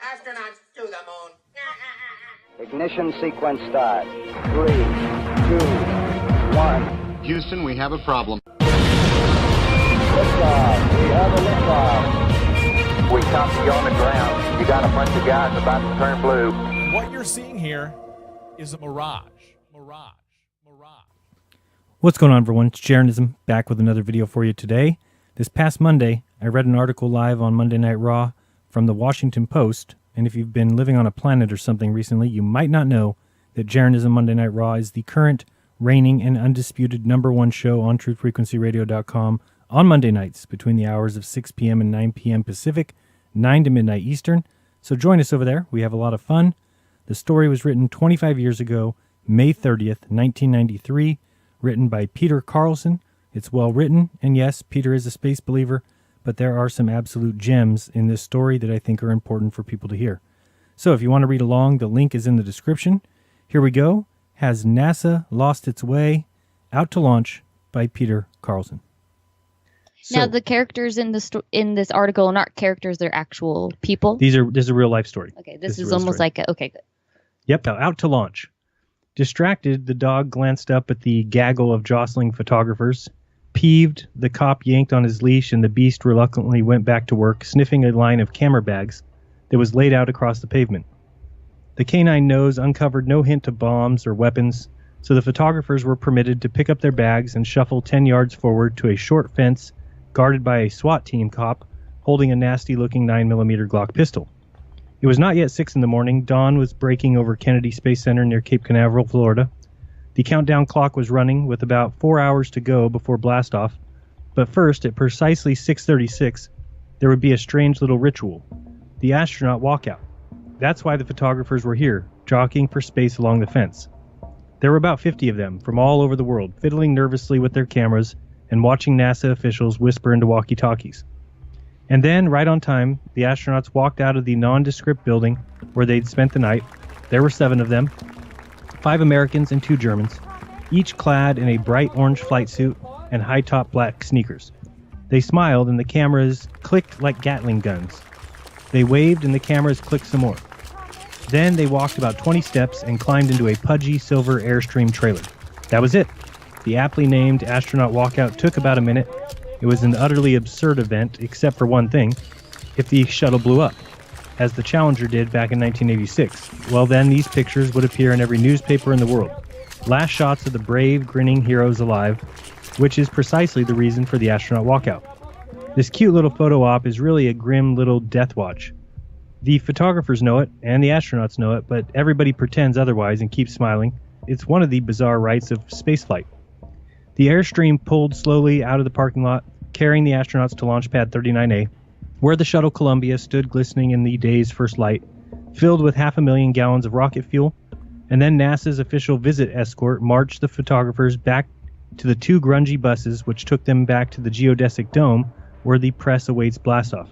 Astronauts to the moon. Ignition sequence start. 3, 2, 1. Houston, we have a problem. Liftoff. We have a liftoff. We copy you on the ground. You got a bunch of guys about to turn blue. What you're seeing here is a mirage. What's going on, everyone? It's Jeranism, back with another video for you today. This past Monday, I read an article live on Monday Night Raw from the Washington Post, and if you've been living on a planet or something recently, you might not know that Jeranism Monday Night Raw is the current reigning and undisputed #1 show on truthfrequencyradio.com on Monday nights between the hours of 6 p.m. and 9 p.m. Pacific, 9 to midnight Eastern. So join us over there. We have a lot of fun. The story was written 25 years ago, May 30th, 1993, written by Peter Carlson. It's well written, and yes, Peter is a space believer, but there are some absolute gems in this story that I think are important for people to hear. So if you want to read along, the link is in the description. Here we go. Has NASA Lost Its Way? Out to Launch by Peter Carlson. Now, the characters in this article are not characters; they're actual people. This is a real life story. Okay, this is almost like okay, good. Yep, out to launch. Distracted, the dog glanced up at the gaggle of jostling photographers. Peeved, the cop yanked on his leash, and the beast reluctantly went back to work, sniffing a line of camera bags that was laid out across the pavement. The canine nose uncovered no hint of bombs or weapons, so the photographers were permitted to pick up their bags and shuffle 10 yards forward to a short fence guarded by a SWAT team cop holding a nasty-looking 9mm Glock pistol. It was not yet 6 in the morning. Dawn was breaking over Kennedy Space Center near Cape Canaveral, Florida. The countdown clock was running with about 4 hours to go before blastoff. But first, at precisely 6:36, there would be a strange little ritual. The astronaut walkout. That's why the photographers were here, jockeying for space along the fence. There were about 50 of them from all over the world, fiddling nervously with their cameras and watching NASA officials whisper into walkie-talkies. And then, right on time, the astronauts walked out of the nondescript building where they'd spent the night. There were 7 of them, 5 Americans and 2 Germans, each clad in a bright orange flight suit and high-top black sneakers. They smiled and the cameras clicked like Gatling guns. They waved and the cameras clicked some more. Then they walked about 20 steps and climbed into a pudgy silver Airstream trailer. That was it. The aptly named astronaut walkout took about a minute. It was an utterly absurd event, except for one thing: if the shuttle blew up, as the Challenger did back in 1986. Well, then these pictures would appear in every newspaper in the world. Last shots of the brave, grinning heroes alive, which is precisely the reason for the astronaut walkout. This cute little photo op is really a grim little death watch. The photographers know it, and the astronauts know it, but everybody pretends otherwise and keeps smiling. It's one of the bizarre rites of spaceflight. The Airstream pulled slowly out of the parking lot, carrying the astronauts to Launch Pad 39A, where the shuttle Columbia stood glistening in the day's first light, filled with 500,000 gallons of rocket fuel, and then NASA's official visit escort marched the photographers back to the 2 grungy buses which took them back to the geodesic dome where the press awaits blastoff.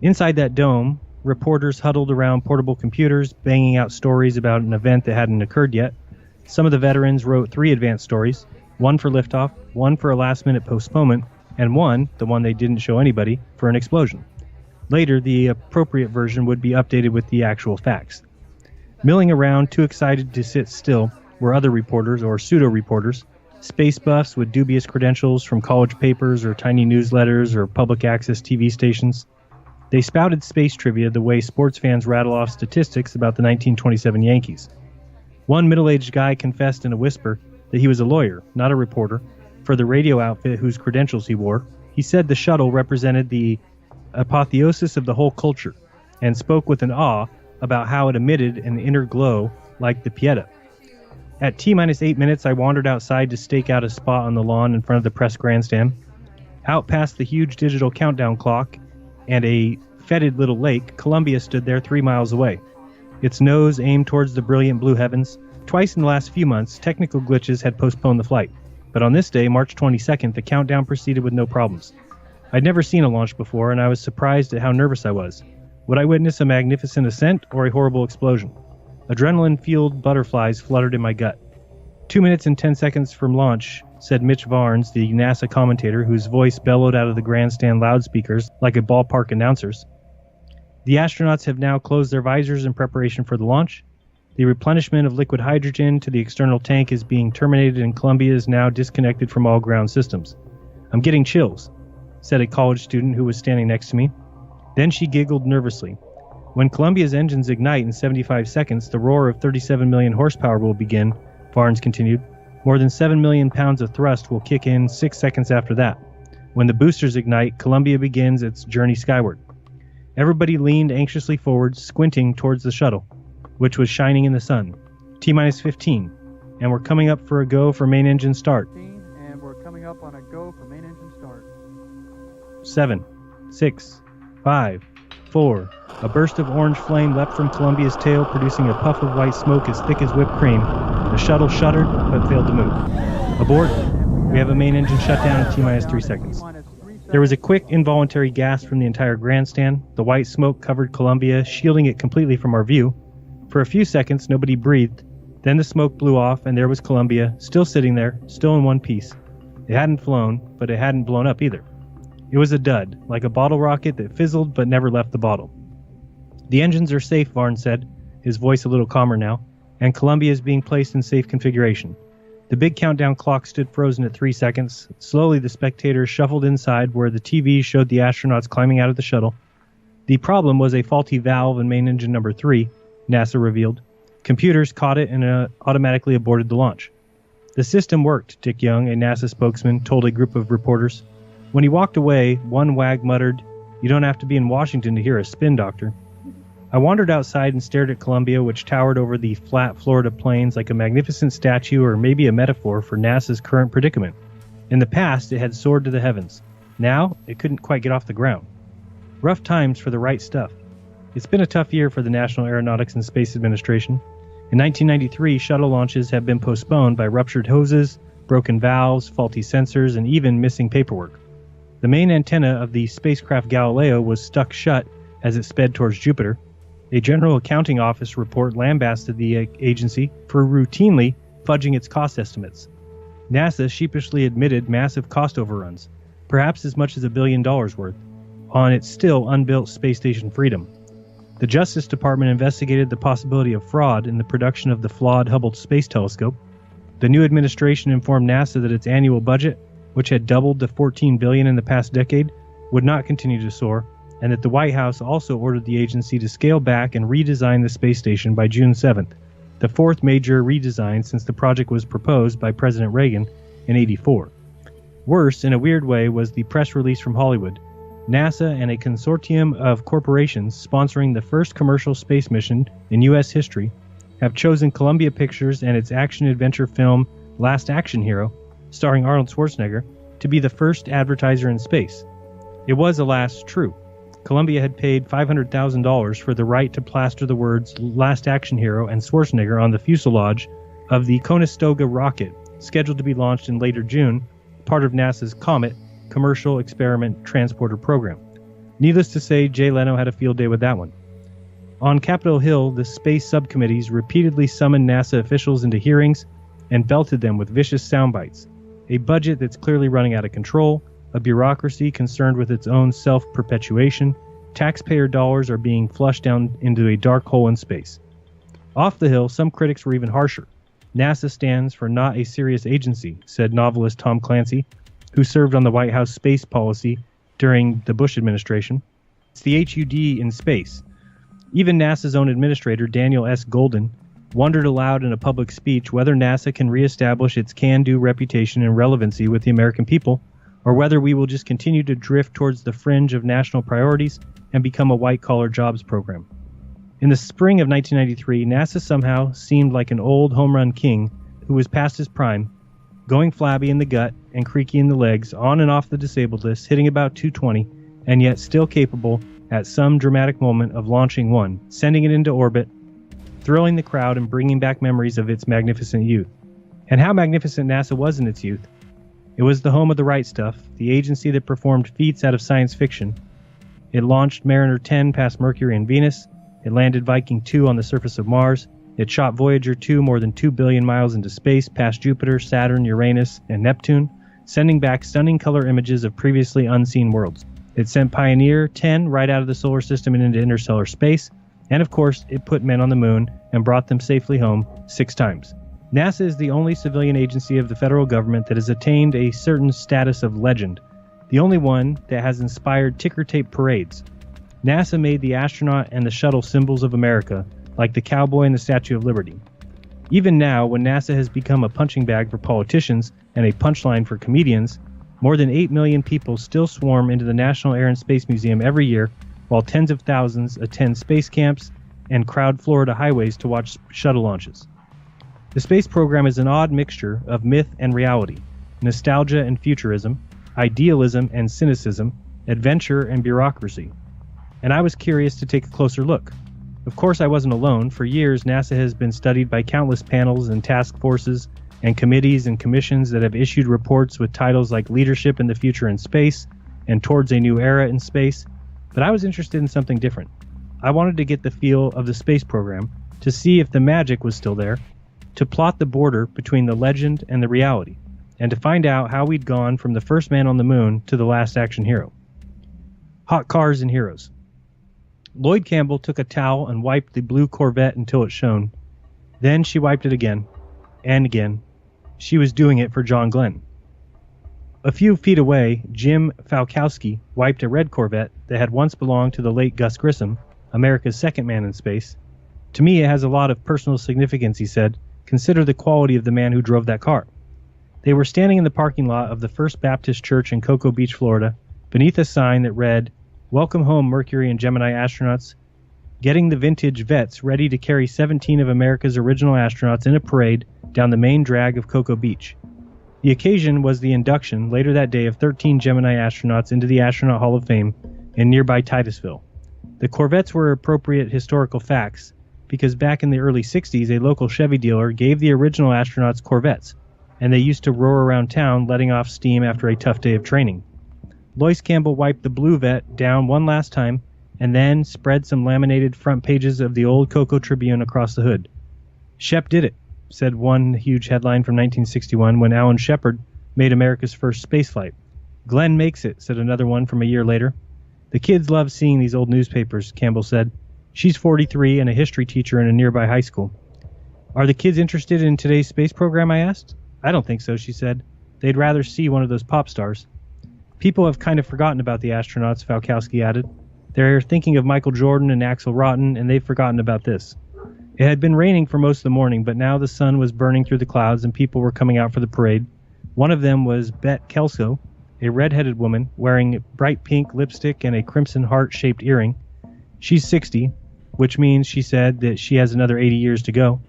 Inside that dome, reporters huddled around portable computers, banging out stories about an event that hadn't occurred yet. Some of the veterans wrote 3 advanced stories, one for liftoff, one for a last-minute postponement, and one, the one they didn't show anybody, for an explosion. Later, the appropriate version would be updated with the actual facts. Milling around, too excited to sit still, were other reporters, or pseudo-reporters, space buffs with dubious credentials from college papers or tiny newsletters or public access TV stations. They spouted space trivia the way sports fans rattle off statistics about the 1927 Yankees. One middle-aged guy confessed in a whisper that he was a lawyer, not a reporter, for the radio outfit whose credentials he wore. He said the shuttle represented the apotheosis of the whole culture, and spoke with an awe about how it emitted an inner glow like the Pieta. At T-8 minutes, I wandered outside to stake out a spot on the lawn in front of the press grandstand. Out past the huge digital countdown clock and a fetid little lake, Columbia stood there 3 miles away, its nose aimed towards the brilliant blue heavens. Twice in the last few months, technical glitches had postponed the flight. But on this day, March 22nd, the countdown proceeded with no problems. I'd never seen a launch before, and I was surprised at how nervous I was. Would I witness a magnificent ascent or a horrible explosion? Adrenaline-fueled butterflies fluttered in my gut. 2 minutes and 10 seconds from launch, said Mitch Varnes, the NASA commentator, whose voice bellowed out of the grandstand loudspeakers like a ballpark announcer's. The astronauts have now closed their visors in preparation for the launch. The replenishment of liquid hydrogen to the external tank is being terminated, and Columbia is now disconnected from all ground systems. "I'm getting chills," said a college student who was standing next to me. Then she giggled nervously. "When Columbia's engines ignite in 75 seconds, the roar of 37 million horsepower will begin," Barnes continued. "More than 7 million pounds of thrust will kick in 6 seconds after that. When the boosters ignite, Columbia begins its journey skyward." Everybody leaned anxiously forward, squinting towards the shuttle, which was shining in the sun. T-minus 15, and we're coming up for a go for main engine start. And we're coming up on a go for main engine start. 7, 6, 5, 4. A burst of orange flame leapt from Columbia's tail, producing a puff of white smoke as thick as whipped cream. The shuttle shuddered, but failed to move. "Abort. We have a main engine shutdown in T-minus 3 seconds." There was a quick, involuntary gasp from the entire grandstand. The white smoke covered Columbia, shielding it completely from our view. For a few seconds, nobody breathed. Then the smoke blew off, and there was Columbia, still sitting there, still in one piece. It hadn't flown, but it hadn't blown up either. It was a dud, like a bottle rocket that fizzled but never left the bottle. "The engines are safe," Varn said, his voice a little calmer now, "and Columbia is being placed in safe configuration." The big countdown clock stood frozen at 3 seconds. Slowly, the spectators shuffled inside where the TV showed the astronauts climbing out of the shuttle. The problem was a faulty valve in main engine number 3, NASA revealed. Computers caught it and automatically aborted the launch. "The system worked," Dick Young, a NASA spokesman, told a group of reporters. When he walked away, one wag muttered, "You don't have to be in Washington to hear a spin doctor." I wandered outside and stared at Columbia, which towered over the flat Florida plains like a magnificent statue or maybe a metaphor for NASA's current predicament. In the past, it had soared to the heavens. Now, it couldn't quite get off the ground. Rough times for the right stuff. It's been a tough year for the National Aeronautics and Space Administration. In 1993, shuttle launches have been postponed by ruptured hoses, broken valves, faulty sensors, and even missing paperwork. The main antenna of the spacecraft Galileo was stuck shut as it sped towards Jupiter. A General Accounting Office report lambasted the agency for routinely fudging its cost estimates. NASA sheepishly admitted massive cost overruns, perhaps as much as $1 billion worth, on its still unbuilt space station Freedom. The Justice Department investigated the possibility of fraud in the production of the flawed Hubble Space Telescope. The new administration informed NASA that its annual budget, which had doubled to $14 billion in the past decade, would not continue to soar, and that the White House also ordered the agency to scale back and redesign the space station by June 7th, the fourth major redesign since the project was proposed by President Reagan in '84. Worse, in a weird way, was the press release from Hollywood. NASA and a consortium of corporations sponsoring the first commercial space mission in U.S. history have chosen Columbia Pictures and its action-adventure film Last Action Hero, starring Arnold Schwarzenegger, to be the first advertiser in space. It was, alas, true. Columbia had paid $500,000 for the right to plaster the words Last Action Hero and Schwarzenegger on the fuselage of the Conestoga rocket, scheduled to be launched in later June, part of NASA's Comet Commercial Experiment Transporter program. Needless to say, Jay Leno had a field day with that one. On Capitol Hill, the space subcommittees repeatedly summoned NASA officials into hearings and belted them with vicious sound bites. A budget that's clearly running out of control, a bureaucracy concerned with its own self-perpetuation, taxpayer dollars are being flushed down into a dark hole in space. Off the Hill, some critics were even harsher. NASA stands for not a serious agency, said novelist Tom Clancy, who served on the White House space policy during the Bush administration. It's the HUD in space. Even NASA's own administrator, Daniel S. Golden, wondered aloud in a public speech whether NASA can reestablish its can-do reputation and relevancy with the American people, or whether we will just continue to drift towards the fringe of national priorities and become a white-collar jobs program. In the spring of 1993, NASA somehow seemed like an old home-run king who was past his prime, going flabby in the gut and creaky in the legs, on and off the disabled list, hitting about 220, and yet still capable, at some dramatic moment, of launching one, sending it into orbit, thrilling the crowd and bringing back memories of its magnificent youth. And how magnificent NASA was in its youth. It was the home of the right stuff, the agency that performed feats out of science fiction. It launched Mariner 10 past Mercury and Venus. It landed Viking 2 on the surface of Mars. It shot Voyager 2 more than 2 billion miles into space past Jupiter, Saturn, Uranus, and Neptune, sending back stunning color images of previously unseen worlds. It sent Pioneer 10 right out of the solar system and into interstellar space, and of course, it put men on the moon and brought them safely home 6 times. NASA is the only civilian agency of the federal government that has attained a certain status of legend, the only one that has inspired ticker tape parades. NASA made the astronaut and the shuttle symbols of America, like the cowboy and the Statue of Liberty. Even now, when NASA has become a punching bag for politicians and a punchline for comedians, more than 8 million people still swarm into the National Air and Space Museum every year, while tens of thousands attend space camps and crowd Florida highways to watch shuttle launches. The space program is an odd mixture of myth and reality, nostalgia and futurism, idealism and cynicism, adventure and bureaucracy. And I was curious to take a closer look. Of course, I wasn't alone. For years, NASA has been studied by countless panels and task forces and committees and commissions that have issued reports with titles like Leadership in the Future in Space and Towards a New Era in Space. But I was interested in something different. I wanted to get the feel of the space program, to see if the magic was still there, to plot the border between the legend and the reality, and to find out how we'd gone from the first man on the moon to the last action hero. Hot cars and heroes. Lloyd Campbell took a towel and wiped the blue Corvette until it shone. Then she wiped it again, and again. She was doing it for John Glenn. A few feet away, Jim Falkowski wiped a red Corvette that had once belonged to the late Gus Grissom, America's second man in space. To me, it has a lot of personal significance, he said. Consider the quality of the man who drove that car. They were standing in the parking lot of the First Baptist Church in Cocoa Beach, Florida, beneath a sign that read, "Welcome home, Mercury and Gemini astronauts," getting the vintage vets ready to carry 17 of America's original astronauts in a parade down the main drag of Cocoa Beach. The occasion was the induction later that day of 13 Gemini astronauts into the Astronaut Hall of Fame in nearby Titusville. The Corvettes were appropriate historical facts because back in the early 60s, a local Chevy dealer gave the original astronauts Corvettes, and they used to roar around town letting off steam after a tough day of training. Lois Campbell wiped the blue vet down one last time and then spread some laminated front pages of the old Cocoa Tribune across the hood. "Shep did it," said one huge headline from 1961 when Alan Shepard made America's first spaceflight. "Glenn makes it," said another one from a year later. "The kids love seeing these old newspapers," Campbell said. She's 43 and a history teacher in a nearby high school. "Are the kids interested in today's space program?" I asked. "I don't think so," she said. "They'd rather see one of those pop stars." "People have kind of forgotten about the astronauts," Falkowski added. "They're thinking of Michael Jordan and Axel Rotten, and they've forgotten about this." It had been raining for most of the morning, but now the sun was burning through the clouds and people were coming out for the parade. One of them was Bet Kelso, a red-headed woman wearing bright pink lipstick and a crimson heart-shaped earring. She's 60, which means, she said, that she has another 80 years to go.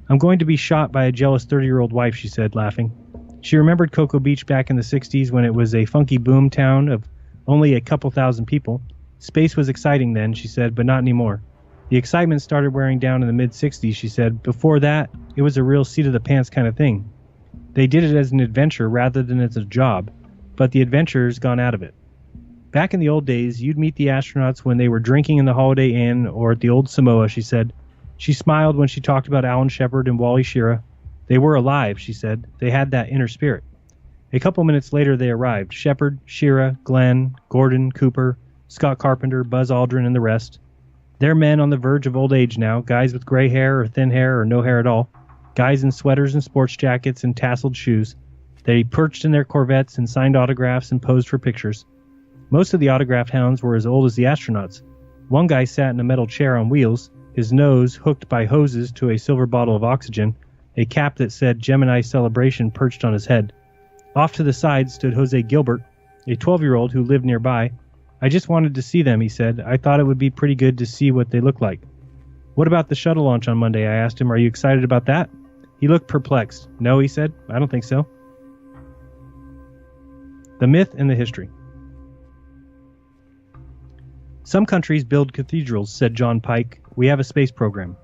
"I'm going to be shot by a jealous 30-year-old wife," she said, laughing. She remembered Cocoa Beach back in the 60s when it was a funky boom town of only a couple thousand people. Space was exciting then, she said, but not anymore. The excitement started wearing down in the mid-60s, she said. Before that, it was a real seat-of-the-pants kind of thing. They did it as an adventure rather than as a job, but the adventure's gone out of it. Back in the old days, you'd meet the astronauts when they were drinking in the Holiday Inn or at the old Samoa, she said. She smiled when she talked about Alan Shepard and Wally Schirra. They were alive, she said. They had that inner spirit. A couple minutes later, they arrived. Shepard, Schirra, Glenn, Gordon, Cooper, Scott Carpenter, Buzz Aldrin, and the rest. They're men on the verge of old age now, guys with gray hair or thin hair or no hair at all, guys in sweaters and sports jackets and tasseled shoes. They perched in their Corvettes and signed autographs and posed for pictures. Most of the autograph hounds were as old as the astronauts. One guy sat in a metal chair on wheels, his nose hooked by hoses to a silver bottle of oxygen, a cap that said Gemini Celebration perched on his head. Off to the side stood Jose Gilbert, a 12-year-old who lived nearby. "I just wanted to see them," he said. "I thought it would be pretty good to see what they look like." "What about the shuttle launch on Monday?" I asked him. "Are you excited about that?" He looked perplexed. "No," he said. "I don't think so." The myth and the history. "Some countries build cathedrals," said John Pike. "We have a space program."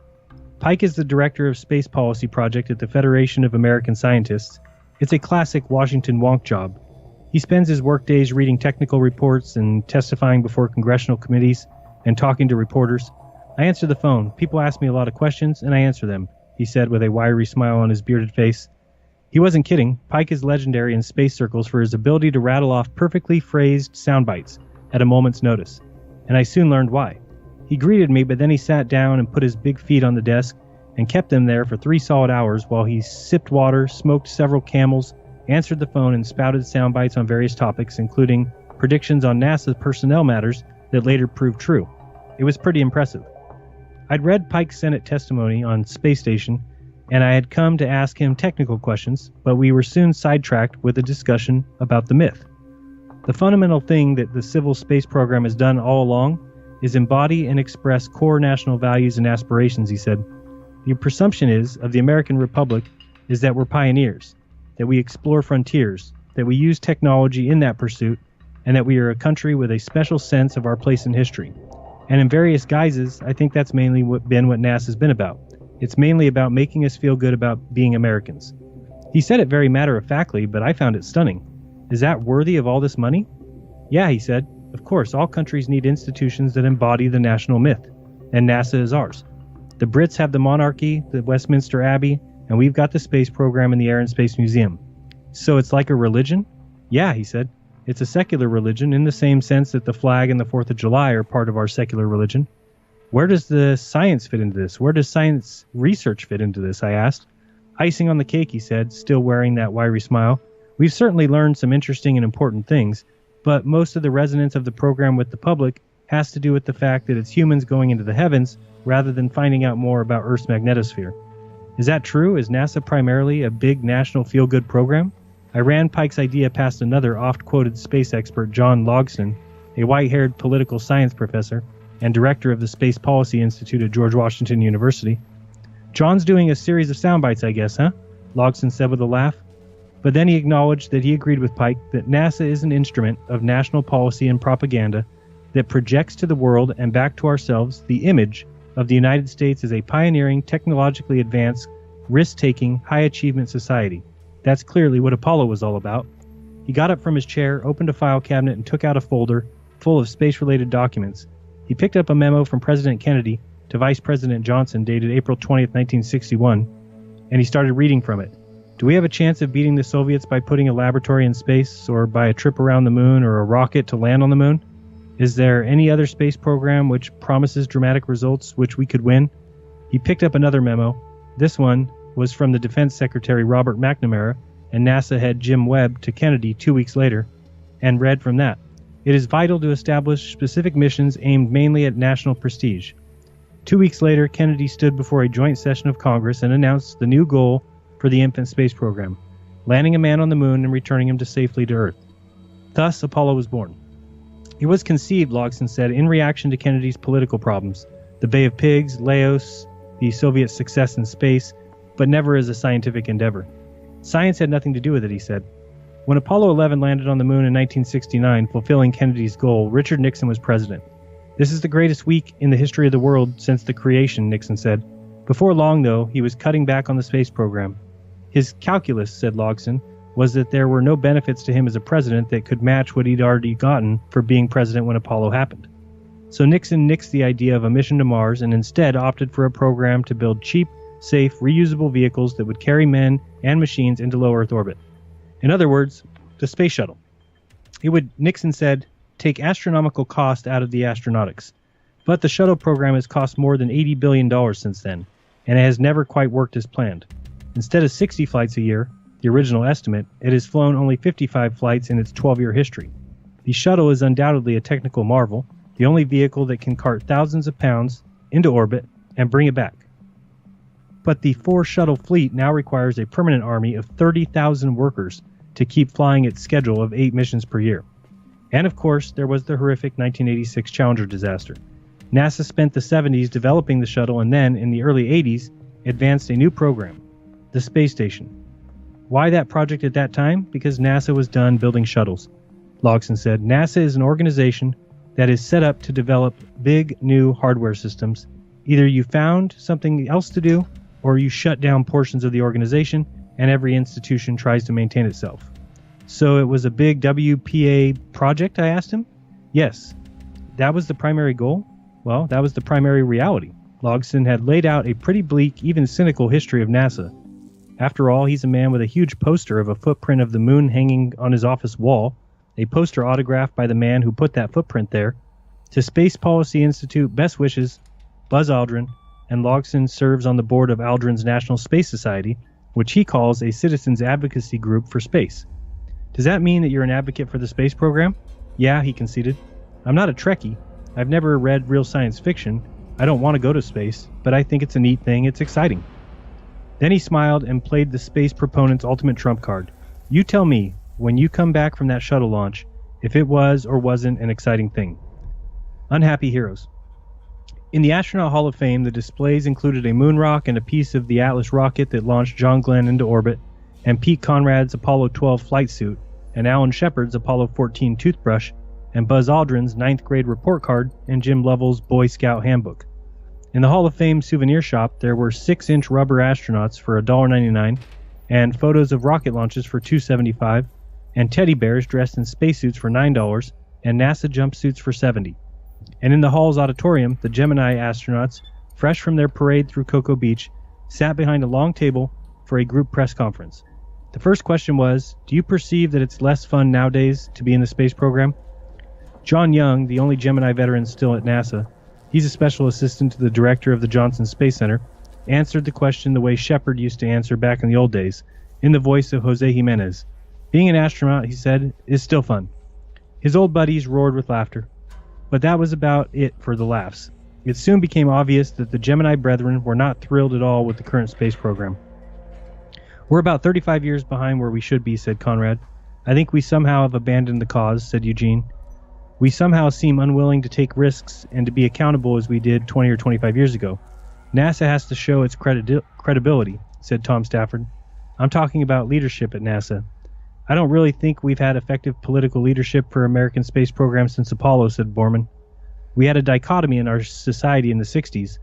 Pike is the director of Space Policy Project at the Federation of American Scientists. It's a classic Washington wonk job. He spends his workdays reading technical reports and testifying before congressional committees and talking to reporters. "I answer the phone. People ask me a lot of questions, and I answer them," he said with a wiry smile on his bearded face. He wasn't kidding. Pike is legendary in space circles for his ability to rattle off perfectly phrased sound bites, at a moment's notice, and I soon learned why. He greeted me, but then he sat down and put his big feet on the desk and kept them there for 3 solid hours while he sipped water, smoked several Camels, answered the phone, and spouted sound bites on various topics, including predictions on NASA personnel matters that later proved true. It was pretty impressive. I'd read Pike's Senate testimony on Space Station, and I had come to ask him technical questions, but we were soon sidetracked with a discussion about the myth. The fundamental thing that the civil space program has done all along is embody and express core national values and aspirations, he said. The presumption of the American Republic is that we're pioneers, that we explore frontiers, that we use technology in that pursuit, and that we are a country with a special sense of our place in history. And in various guises, I think that's mainly been what NASA's been about. It's mainly about making us feel good about being Americans. He said it very matter-of-factly, but I found it stunning. Is that worthy of all this money? Yeah, he said. Of course, all countries need institutions that embody the national myth, and NASA is ours. The Brits have the monarchy, the Westminster Abbey, and we've got the space program and the Air and Space Museum. So it's like a religion? Yeah, he said. It's a secular religion in the same sense that the flag and the 4th of July are part of our secular religion. Where does the science fit into this? Where does science research fit into this? I asked. Icing on the cake, he said, still wearing that wiry smile. We've certainly learned some interesting and important things, but most of the resonance of the program with the public has to do with the fact that it's humans going into the heavens rather than finding out more about Earth's magnetosphere. Is that true? Is NASA primarily a big national feel-good program? I ran Pike's idea past another oft-quoted space expert, John Logston, a white-haired political science professor and director of the Space Policy Institute at George Washington University. John's doing a series of sound bites, I guess, huh? Logston said with a laugh. But then he acknowledged that he agreed with Pike that NASA is an instrument of national policy and propaganda that projects to the world and back to ourselves the image of the United States as a pioneering, technologically advanced, risk-taking, high-achievement society. That's clearly what Apollo was all about. He got up from his chair, opened a file cabinet, and took out a folder full of space-related documents. He picked up a memo from President Kennedy to Vice President Johnson dated April 20th, 1961, and he started reading from it. Do we have a chance of beating the Soviets by putting a laboratory in space, or by a trip around the moon, or a rocket to land on the moon? Is there any other space program which promises dramatic results which we could win? He picked up another memo. This one was from the Defense Secretary Robert McNamara and NASA head Jim Webb to Kennedy 2 weeks later, and read from that. It is vital to establish specific missions aimed mainly at national prestige. 2 weeks later, Kennedy stood before a joint session of Congress and announced the new goal for the infant space program, landing a man on the moon and returning him safely to Earth. Thus, Apollo was born. It was conceived, Logston said, in reaction to Kennedy's political problems, the Bay of Pigs, Laos, the Soviet success in space, but never as a scientific endeavor. Science had nothing to do with it, he said. When Apollo 11 landed on the moon in 1969, fulfilling Kennedy's goal, Richard Nixon was president. This is the greatest week in the history of the world since the creation, Nixon said. Before long, though, he was cutting back on the space program. His calculus, said Logston, was that there were no benefits to him as a president that could match what he'd already gotten for being president when Apollo happened. So Nixon nixed the idea of a mission to Mars and instead opted for a program to build cheap, safe, reusable vehicles that would carry men and machines into low Earth orbit. In other words, the space shuttle. It would, Nixon said, take astronomical cost out of the astronautics. But the shuttle program has cost more than $80 billion since then, and it has never quite worked as planned. Instead of 60 flights a year, the original estimate, it has flown only 55 flights in its 12-year history. The shuttle is undoubtedly a technical marvel, the only vehicle that can cart thousands of pounds into orbit and bring it back. But the 4-shuttle fleet now requires a permanent army of 30,000 workers to keep flying its schedule of 8 missions per year. And of course, there was the horrific 1986 Challenger disaster. NASA spent the 70s developing the shuttle and then, in the early 80s, advanced a new program, the space station. Why that project at that time? Because NASA was done building shuttles. Logston said, NASA is an organization that is set up to develop big, new hardware systems. Either you found something else to do, or you shut down portions of the organization, and every institution tries to maintain itself. So it was a big WPA project, I asked him? Yes. That was the primary goal? Well, that was the primary reality. Logston had laid out a pretty bleak, even cynical history of NASA. After all, he's a man with a huge poster of a footprint of the moon hanging on his office wall, a poster autographed by the man who put that footprint there. To Space Policy Institute, best wishes, Buzz Aldrin, and Logson serves on the board of Aldrin's National Space Society, which he calls a citizens advocacy group for space. Does that mean that you're an advocate for the space program? Yeah, he conceded. I'm not a Trekkie. I've never read real science fiction. I don't want to go to space, but I think it's a neat thing. It's exciting. Then he smiled and played the space proponent's ultimate trump card. You tell me, when you come back from that shuttle launch, if it was or wasn't an exciting thing. Unhappy heroes. In the Astronaut Hall of Fame, the displays included a moon rock and a piece of the Atlas rocket that launched John Glenn into orbit, and Pete Conrad's Apollo 12 flight suit, and Alan Shepard's Apollo 14 toothbrush, and Buzz Aldrin's 9th grade report card, and Jim Lovell's Boy Scout handbook. In the Hall of Fame souvenir shop, there were 6-inch rubber astronauts for $1.99, and photos of rocket launches for $2.75, and teddy bears dressed in spacesuits for $9, and NASA jumpsuits for $70. And in the Hall's auditorium, the Gemini astronauts, fresh from their parade through Cocoa Beach, sat behind a long table for a group press conference. The first question was, do you perceive that it's less fun nowadays to be in the space program? John Young, the only Gemini veteran still at NASA, he's a special assistant to the director of the Johnson Space Center, answered the question the way Shepard used to answer back in the old days, in the voice of Jose Jimenez. Being an astronaut, he said, is still fun. His old buddies roared with laughter. But that was about it for the laughs. It soon became obvious that the Gemini brethren were not thrilled at all with the current space program. We're about 35 years behind where we should be, said Conrad. I think we somehow have abandoned the cause, said Eugene. We somehow seem unwilling to take risks and to be accountable as we did 20 or 25 years ago. NASA has to show its credibility, said Tom Stafford. I'm talking about leadership at NASA. I don't really think we've had effective political leadership for American space program since Apollo, said Borman. We had a dichotomy in our society in the 60s.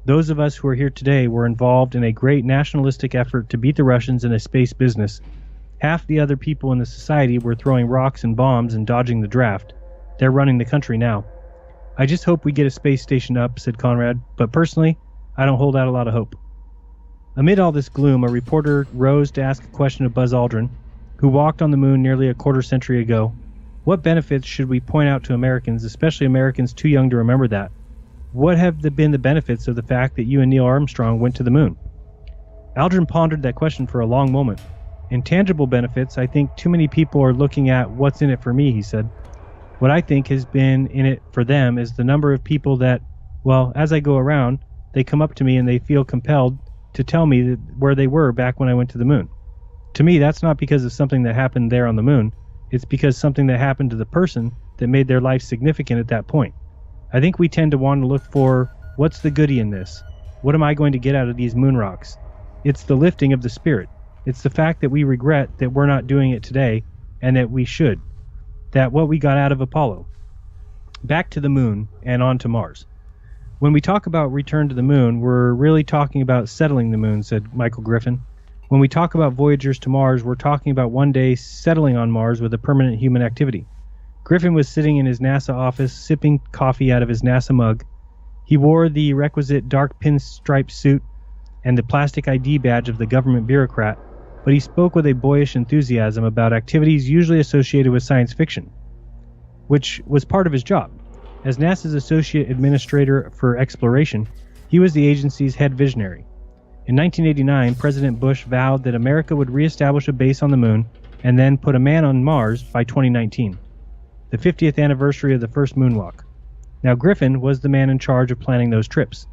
Those of us who are here today were involved in a great nationalistic effort to beat the Russians in a space business. Half the other people in the society were throwing rocks and bombs and dodging the draft. They're running the country now. I just hope we get a space station up, said Conrad, but personally, I don't hold out a lot of hope. Amid all this gloom, a reporter rose to ask a question of Buzz Aldrin, who walked on the moon nearly a quarter century ago. What benefits should we point out to Americans, especially Americans too young to remember that? What have been the benefits of the fact that you and Neil Armstrong went to the moon? Aldrin pondered that question for a long moment. Intangible benefits, I think too many people are looking at what's in it for me, he said. What I think has been in it for them is the number of people that, well, as I go around, they come up to me and they feel compelled to tell me that where they were back when I went to the moon. To me, that's not because of something that happened there on the moon. It's because something that happened to the person that made their life significant at that point. I think we tend to want to look for, what's the goodie in this? What am I going to get out of these moon rocks? It's the lifting of the spirit. It's the fact that we regret that we're not doing it today and that we should. That what we got out of Apollo. Back to the moon and on to Mars. When we talk about return to the moon, we're really talking about settling the moon, said Michael Griffin. When we talk about voyagers to Mars, we're talking about one day settling on Mars with a permanent human activity. Griffin was sitting in his NASA office, sipping coffee out of his NASA mug. He wore the requisite dark pinstripe suit and the plastic ID badge of the government bureaucrat, but he spoke with a boyish enthusiasm about activities usually associated with science fiction, which was part of his job. As NASA's Associate Administrator for Exploration, he was the agency's head visionary. In 1989, President Bush vowed that America would reestablish a base on the moon and then put a man on Mars by 2019, the 50th anniversary of the first moonwalk. Now, Griffin was the man in charge of planning those trips.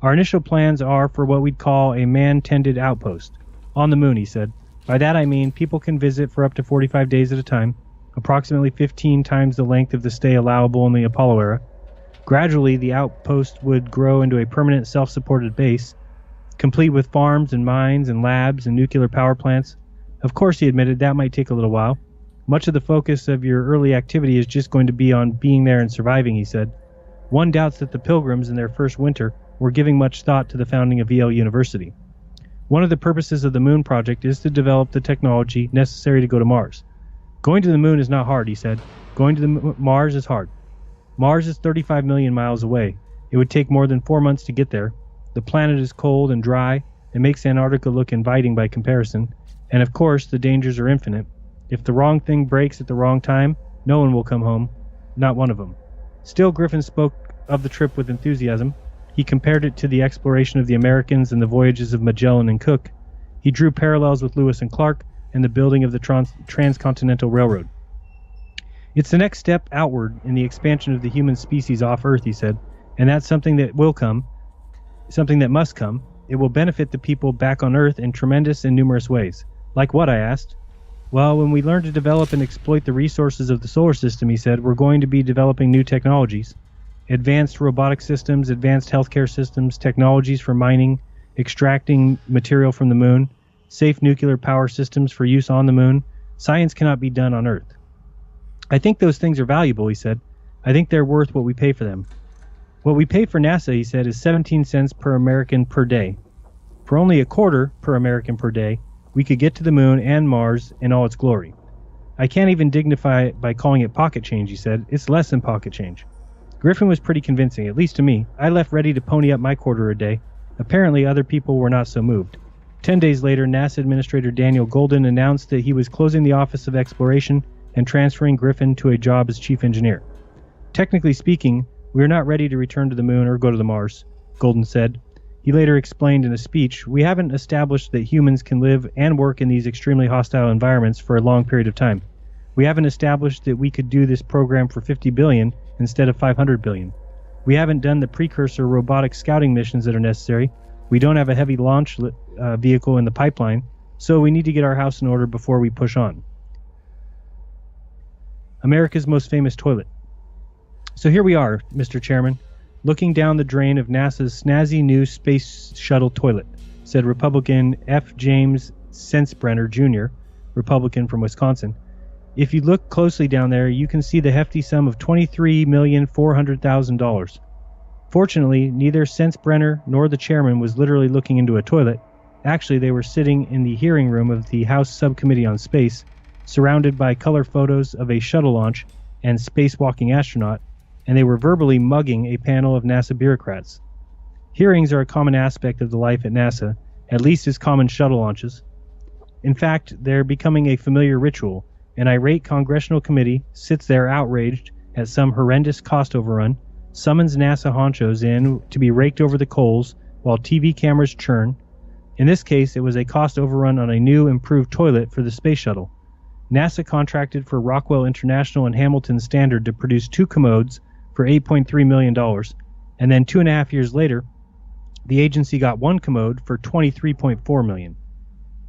Our initial plans are for what we'd call a man-tended outpost. On the moon, he said. By that I mean people can visit for up to 45 days at a time, approximately 15 times the length of the stay allowable in the Apollo era. Gradually, the outpost would grow into a permanent self-supported base, complete with farms and mines and labs and nuclear power plants. Of course, he admitted, that might take a little while. Much of the focus of your early activity is just going to be on being there and surviving, he said. One doubts that the Pilgrims in their first winter were giving much thought to the founding of Yale University. One of the purposes of the Moon Project is to develop the technology necessary to go to Mars. Going to the moon is not hard, he said. Going to Mars is hard. Mars is 35 million miles away. It would take more than 4 months to get there. The planet is cold and dry. It makes Antarctica look inviting by comparison. And of course, the dangers are infinite. If the wrong thing breaks at the wrong time, No one will come home. Not one of them. Still, Griffin spoke of the trip with enthusiasm. He compared it to the exploration of the Americans and the voyages of Magellan and Cook. He drew parallels with Lewis and Clark and the building of the Transcontinental Railroad. It's the next step outward in the expansion of the human species off Earth, he said, and that's something that will come, something that must come. It will benefit the people back on Earth in tremendous and numerous ways. Like what, I asked. Well, when we learn to develop and exploit the resources of the solar system, he said, we're going to be developing new technologies. Advanced robotic systems, advanced healthcare systems, technologies for mining, extracting material from the moon, safe nuclear power systems for use on the moon. Science cannot be done on Earth. I think those things are valuable, he said. I think they're worth what we pay for them. What we pay for NASA, he said, is 17 cents per American per day. For only a quarter per American per day, we could get to the moon and Mars in all its glory. I can't even dignify it by calling it pocket change, he said. It's less than pocket change. Griffin was pretty convincing, at least to me. I left ready to pony up my quarter a day. Apparently, other people were not so moved. 10 days later, NASA Administrator Daniel Golden announced that he was closing the Office of Exploration and transferring Griffin to a job as chief engineer. Technically speaking, we are not ready to return to the moon or go to the Mars, Golden said. He later explained in a speech, we haven't established that humans can live and work in these extremely hostile environments for a long period of time. We haven't established that we could do this program for $50 billion instead of $500 billion. We haven't done the precursor robotic scouting missions that are necessary. We don't have a heavy launch vehicle in the pipeline, so we need to get our house in order before we push on. America's most famous toilet. So here we are, Mr. Chairman, looking down the drain of NASA's snazzy new space shuttle toilet, said Republican F. James Sensenbrenner Jr., Republican from Wisconsin. If you look closely down there, you can see the hefty sum of $23,400,000. Fortunately, neither Sensenbrenner nor the chairman was literally looking into a toilet. Actually, they were sitting in the hearing room of the House Subcommittee on Space, surrounded by color photos of a shuttle launch and spacewalking astronaut, and they were verbally mugging a panel of NASA bureaucrats. Hearings are a common aspect of the life at NASA, at least as common shuttle launches. In fact, they're becoming a familiar ritual. An irate congressional committee sits there outraged at some horrendous cost overrun, summons NASA honchos in to be raked over the coals while TV cameras churn. In this case, it was a cost overrun on a new, improved toilet for the space shuttle. NASA contracted for Rockwell International and Hamilton Standard to produce 2 commodes for $8.3 million, and then 2.5 years later, the agency got 1 commode for $23.4 million.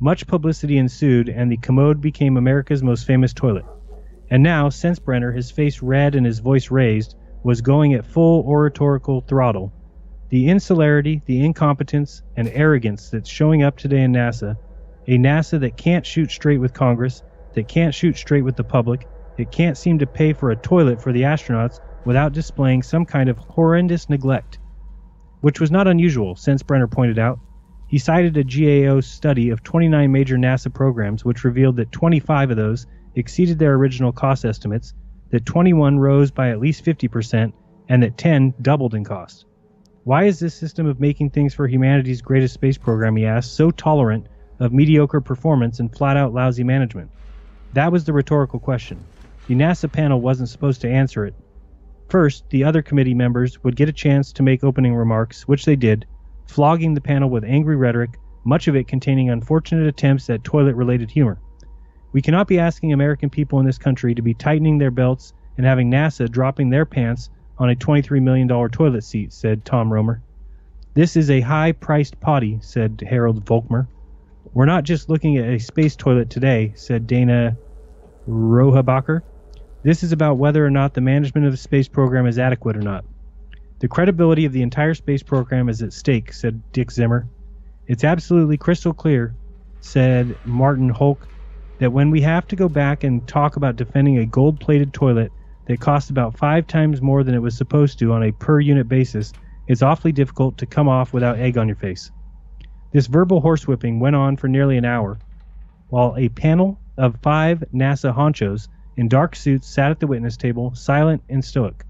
Much publicity ensued, and the commode became America's most famous toilet. And now, Sensenbrenner, his face red and his voice raised, was going at full oratorical throttle. The insularity, the incompetence, and arrogance that's showing up today in NASA, a NASA that can't shoot straight with Congress, that can't shoot straight with the public, it can't seem to pay for a toilet for the astronauts without displaying some kind of horrendous neglect. Which was not unusual, Sensenbrenner pointed out. He cited a GAO study of 29 major NASA programs which revealed that 25 of those exceeded their original cost estimates, that 21 rose by at least 50%, and that 10 doubled in cost. Why is this system of making things for humanity's greatest space program, he asked, so tolerant of mediocre performance and flat-out lousy management? That was the rhetorical question. The NASA panel wasn't supposed to answer it. First, the other committee members would get a chance to make opening remarks, which they did, flogging the panel with angry rhetoric, much of it containing unfortunate attempts at toilet-related humor. We cannot be asking American people in this country to be tightening their belts and having NASA dropping their pants on a $23 million toilet seat, said Tom Romer. This is a high-priced potty, said Harold Volkmer. We're not just looking at a space toilet today, said Dana Rohrabacher. This is about whether or not the management of the space program is adequate or not. The credibility of the entire space program is at stake, said Dick Zimmer. It's absolutely crystal clear, said Martin Holk, that when we have to go back and talk about defending a gold-plated toilet that costs about 5 times more than it was supposed to on a per-unit basis, it's awfully difficult to come off without egg on your face. This verbal horsewhipping went on for nearly an hour, while a panel of 5 NASA honchos in dark suits sat at the witness table, silent and stoic.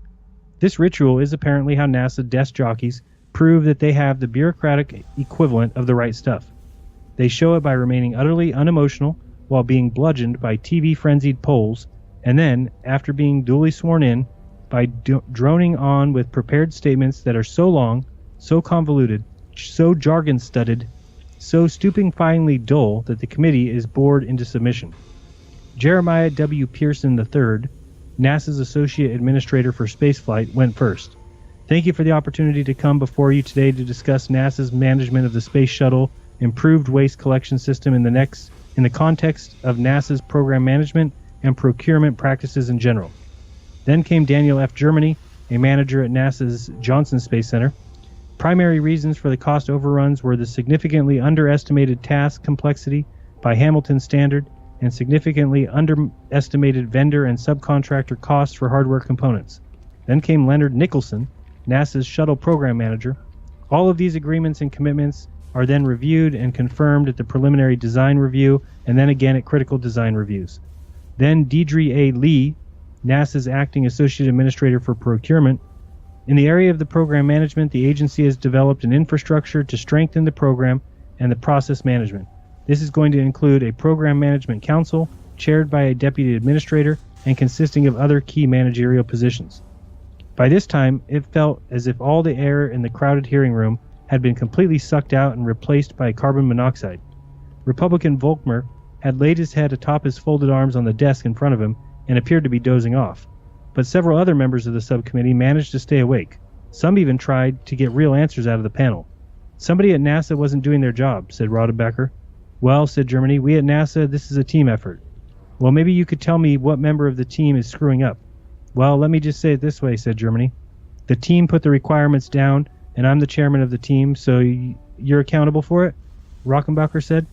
This ritual is apparently how NASA desk jockeys prove that they have the bureaucratic equivalent of the right stuff. They show it by remaining utterly unemotional while being bludgeoned by TV-frenzied polls, And then, after being duly sworn in, by droning on with prepared statements that are so long, so convoluted, so jargon-studded, so stupefyingly dull that the committee is bored into submission. Jeremiah W. Pearson III, NASA's Associate Administrator for Spaceflight, went first. Thank you for the opportunity to come before you today to discuss NASA's management of the Space Shuttle improved waste collection system in the context of NASA's program management and procurement practices in general. Then came Daniel F. Germany, a manager at NASA's Johnson Space Center. Primary reasons for the cost overruns were the significantly underestimated task complexity by Hamilton standard and significantly underestimated vendor and subcontractor costs for hardware components. Then came Leonard Nicholson, NASA's shuttle program manager. All of these agreements and commitments are then reviewed and confirmed at the preliminary design review and then again at critical design reviews. Then Deidre A. Lee, NASA's acting associate administrator for procurement. In the area of the program management, the agency has developed an infrastructure to strengthen the program and the process management. This is going to include a program management council chaired by a deputy administrator and consisting of other key managerial positions. By this time, it felt as if all the air in the crowded hearing room had been completely sucked out and replaced by carbon monoxide. Republican Volkmer had laid his head atop his folded arms on the desk in front of him and appeared to be dozing off. But several other members of the subcommittee managed to stay awake. Some even tried to get real answers out of the panel. Somebody at NASA wasn't doing their job, said Rodebecker. Well, said Germany, we at NASA, this is a team effort. Well, maybe you could tell me what member of the team is screwing up. Well, let me just say it this way, said Germany. The team put the requirements down, and I'm the chairman of the team, so you're accountable for it? Rockenbacher said.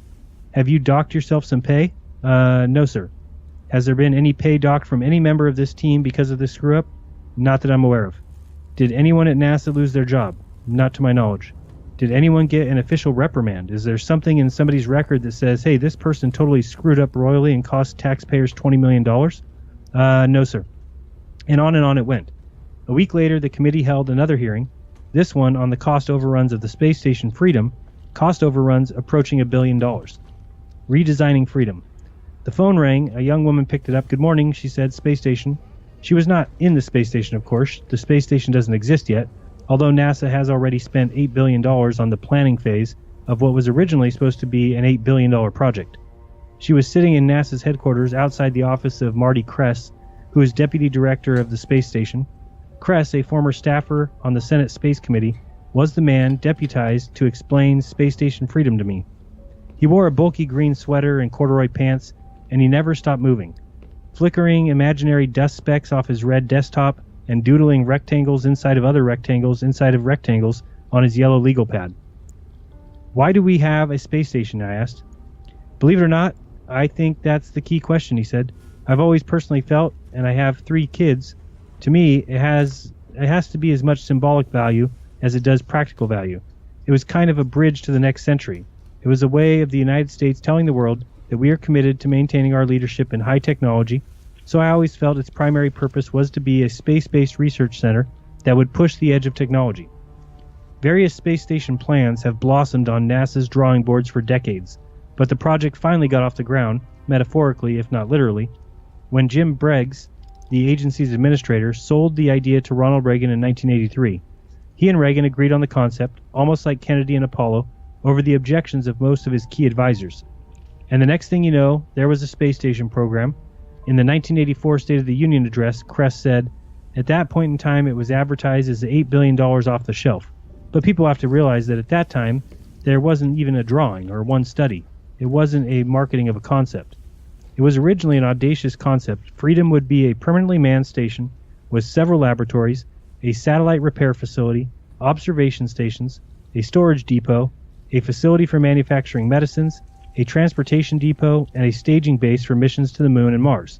Have you docked yourself some pay? No, sir. Has there been any pay docked from any member of this team because of this screw-up? Not that I'm aware of. Did anyone at NASA lose their job? Not to my knowledge. Did anyone get an official reprimand? Is there something in somebody's record that says, hey, this person totally screwed up royally and cost taxpayers $20 million? No, sir. And on it went. A week later, the committee held another hearing, this one on the cost overruns of the space station Freedom, cost overruns approaching $1 billion. Redesigning Freedom. The phone rang. A young woman picked it up. Good morning, she said, space station. She was not in the space station, of course. The space station doesn't exist yet, although NASA has already spent $8 billion on the planning phase of what was originally supposed to be an $8 billion project. She was sitting in NASA's headquarters outside the office of Marty Kress, who is deputy director of the space station. Kress, a former staffer on the Senate Space Committee, was the man deputized to explain Space Station Freedom to me. He wore a bulky green sweater and corduroy pants, and he never stopped moving, flickering imaginary dust specks off his red desktop and doodling rectangles inside of other rectangles inside of rectangles on his yellow legal pad. Why do we have a space station? I asked. Believe it or not, I think that's the key question, he said. I've always personally felt, and I have 3 kids, to me it has to be as much symbolic value as it does practical value. It was kind of a bridge to the next century. It was a way of the United States telling the world that we are committed to maintaining our leadership in high technology, so I always felt its primary purpose was to be a space-based research center that would push the edge of technology. Various space station plans have blossomed on NASA's drawing boards for decades, but the project finally got off the ground, metaphorically if not literally, when Jim Briggs, the agency's administrator, sold the idea to Ronald Reagan in 1983. He and Reagan agreed on the concept, almost like Kennedy and Apollo, over the objections of most of his key advisors. And the next thing you know, there was a space station program. In the 1984 State of the Union address, Kress said, at that point in time it was advertised as $8 billion off the shelf. But people have to realize that at that time, there wasn't even a drawing or one study. It wasn't a marketing of a concept. It was originally an audacious concept. Freedom would be a permanently manned station with several laboratories, a satellite repair facility, observation stations, a storage depot, a facility for manufacturing medicines, a transportation depot, and a staging base for missions to the Moon and Mars.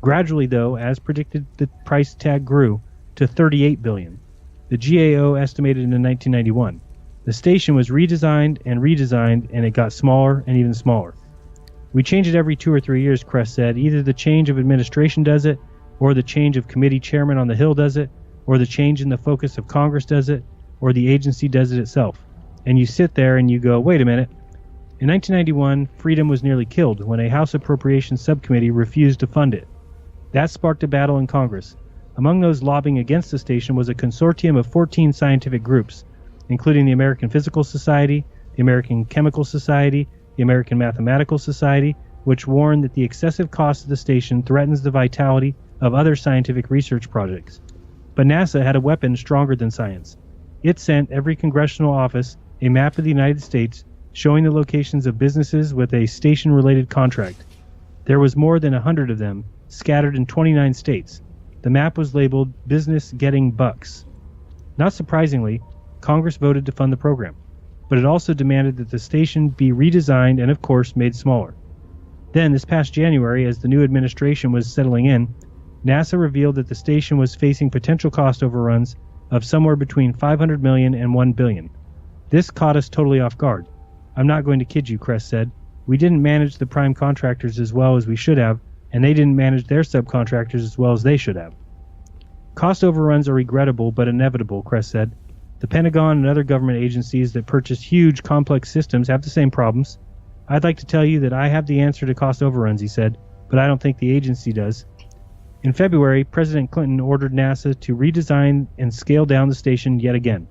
Gradually, though, as predicted, the price tag grew to $38 billion. The GAO estimated in 1991. The station was redesigned, and it got smaller and even smaller. We change it every 2 or 3 years, Kress said. Either the change of administration does it, or the change of committee chairman on the Hill does it, or the change in the focus of Congress does it, or the agency does it itself. And you sit there and you go, wait a minute. In 1991, Freedom was nearly killed when a House Appropriations Subcommittee refused to fund it. That sparked a battle in Congress. Among those lobbying against the station was a consortium of 14 scientific groups, including the American Physical Society, the American Chemical Society, the American Mathematical Society, which warned that the excessive cost of the station threatens the vitality of other scientific research projects. But NASA had a weapon stronger than science. It sent every congressional office a map of the United States showing the locations of businesses with a station-related contract. There was more than 100 of them, scattered in 29 states. The map was labeled Business Getting Bucks. Not surprisingly, Congress voted to fund the program, but it also demanded that the station be redesigned and, of course, made smaller. Then, this past January, as the new administration was settling in, NASA revealed that the station was facing potential cost overruns of somewhere between $500 million and $1 billion. This caught us totally off guard. I'm not going to kid you, Kress said. We didn't manage the prime contractors as well as we should have, and they didn't manage their subcontractors as well as they should have. Cost overruns are regrettable but inevitable, Kress said. The Pentagon and other government agencies that purchase huge, complex systems have the same problems. I'd like to tell you that I have the answer to cost overruns, he said, but I don't think the agency does. In February, President Clinton ordered NASA to redesign and scale down the station yet again,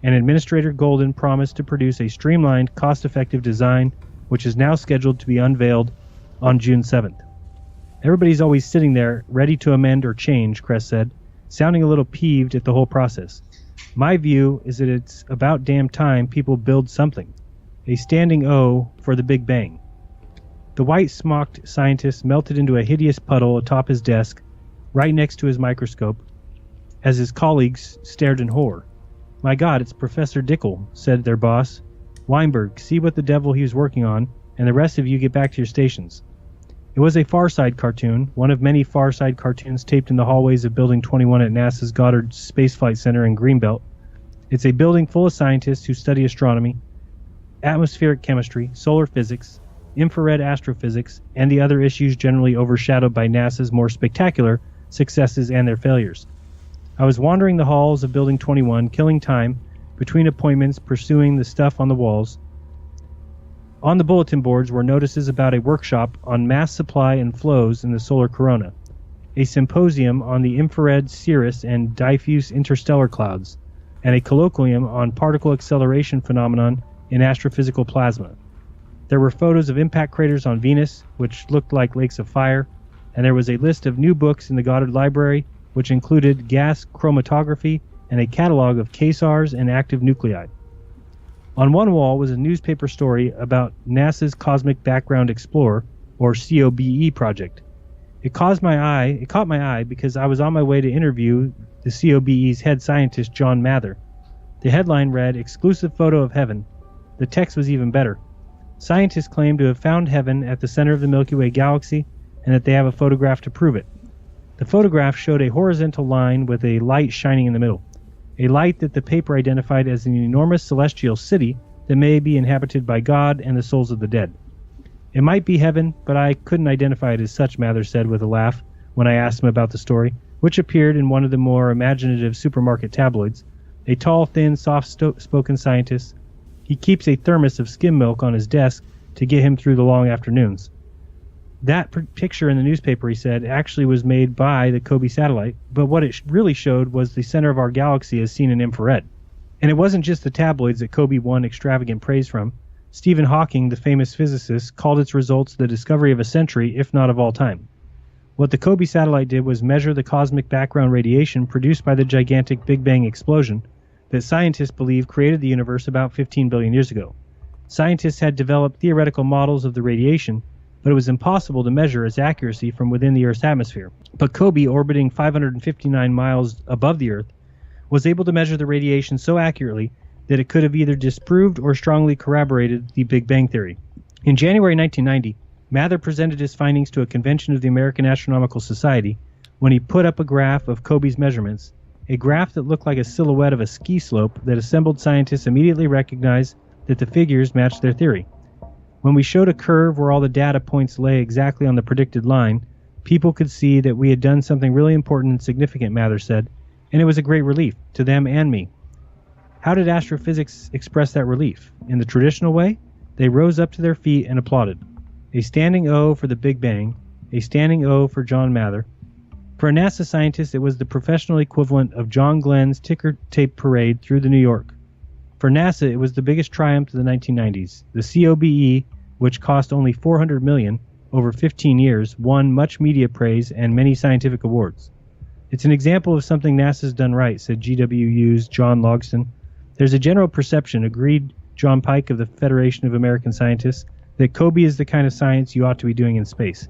and Administrator Golden promised to produce a streamlined, cost-effective design, which is now scheduled to be unveiled on June 7th. Everybody's always sitting there, ready to amend or change, Kress said, sounding a little peeved at the whole process. My view is that it's about damn time people build something. A standing O for the Big Bang. The white-smocked scientist melted into a hideous puddle atop his desk, right next to his microscope, as his colleagues stared in horror. My God, it's Professor Dickel, said their boss. Weinberg, see what the devil he was working on, and the rest of you get back to your stations. It was a Far Side cartoon, one of many Far Side cartoons taped in the hallways of Building 21 at NASA's Goddard Space Flight Center in Greenbelt. It's a building full of scientists who study astronomy, atmospheric chemistry, solar physics, infrared astrophysics, and the other issues generally overshadowed by NASA's more spectacular successes and their failures. I was wandering the halls of Building 21, killing time, between appointments, pursuing the stuff on the walls. On the bulletin boards were notices about a workshop on mass supply and flows in the solar corona, a symposium on the infrared cirrus and diffuse interstellar clouds, and a colloquium on particle acceleration phenomenon in astrophysical plasma. There were photos of impact craters on Venus, which looked like lakes of fire, and there was a list of new books in the Goddard Library, which included gas chromatography and a catalog of quasars and active nuclei. On one wall was a newspaper story about NASA's Cosmic Background Explorer, or COBE project. It caught my eye because I was on my way to interview the COBE's head scientist, John Mather. The headline read, "Exclusive Photo of Heaven." The text was even better. Scientists claim to have found heaven at the center of the Milky Way galaxy, and that they have a photograph to prove it. The photograph showed a horizontal line with a light shining in the middle, a light that the paper identified as an enormous celestial city that may be inhabited by God and the souls of the dead. It might be heaven, but I couldn't identify it as such, Mather said with a laugh when I asked him about the story, which appeared in one of the more imaginative supermarket tabloids. A tall, thin, soft-spoken scientist. He keeps a thermos of skim milk on his desk to get him through the long afternoons. That picture in the newspaper, he said, actually was made by the COBE satellite, but what it really showed was the center of our galaxy as seen in infrared. And it wasn't just the tabloids that COBE won extravagant praise from. Stephen Hawking, the famous physicist, called its results the discovery of a century, if not of all time. What the COBE satellite did was measure the cosmic background radiation produced by the gigantic Big Bang explosion that scientists believe created the universe about 15 billion years ago. Scientists had developed theoretical models of the radiation, but it was impossible to measure its accuracy from within the Earth's atmosphere. But COBE, orbiting 559 miles above the Earth, was able to measure the radiation so accurately that it could have either disproved or strongly corroborated the Big Bang theory. In January 1990, Mather presented his findings to a convention of the American Astronomical Society when he put up a graph of COBE's measurements, a graph that looked like a silhouette of a ski slope that assembled scientists immediately recognized that the figures matched their theory. When we showed a curve where all the data points lay exactly on the predicted line, people could see that we had done something really important and significant, Mather said, and it was a great relief to them and me. How did astrophysics express that relief? In the traditional way? They rose up to their feet and applauded. A standing O for the Big Bang, a standing O for John Mather, For a NASA scientist, it was the professional equivalent of John Glenn's ticker tape parade through the New York. For NASA, it was the biggest triumph of the 1990s. The COBE, which cost only $400 million over 15 years, won much media praise and many scientific awards. It's an example of something NASA's done right, said GWU's John Logston. There's a general perception, agreed John Pike of the Federation of American Scientists, that COBE is the kind of science you ought to be doing in space.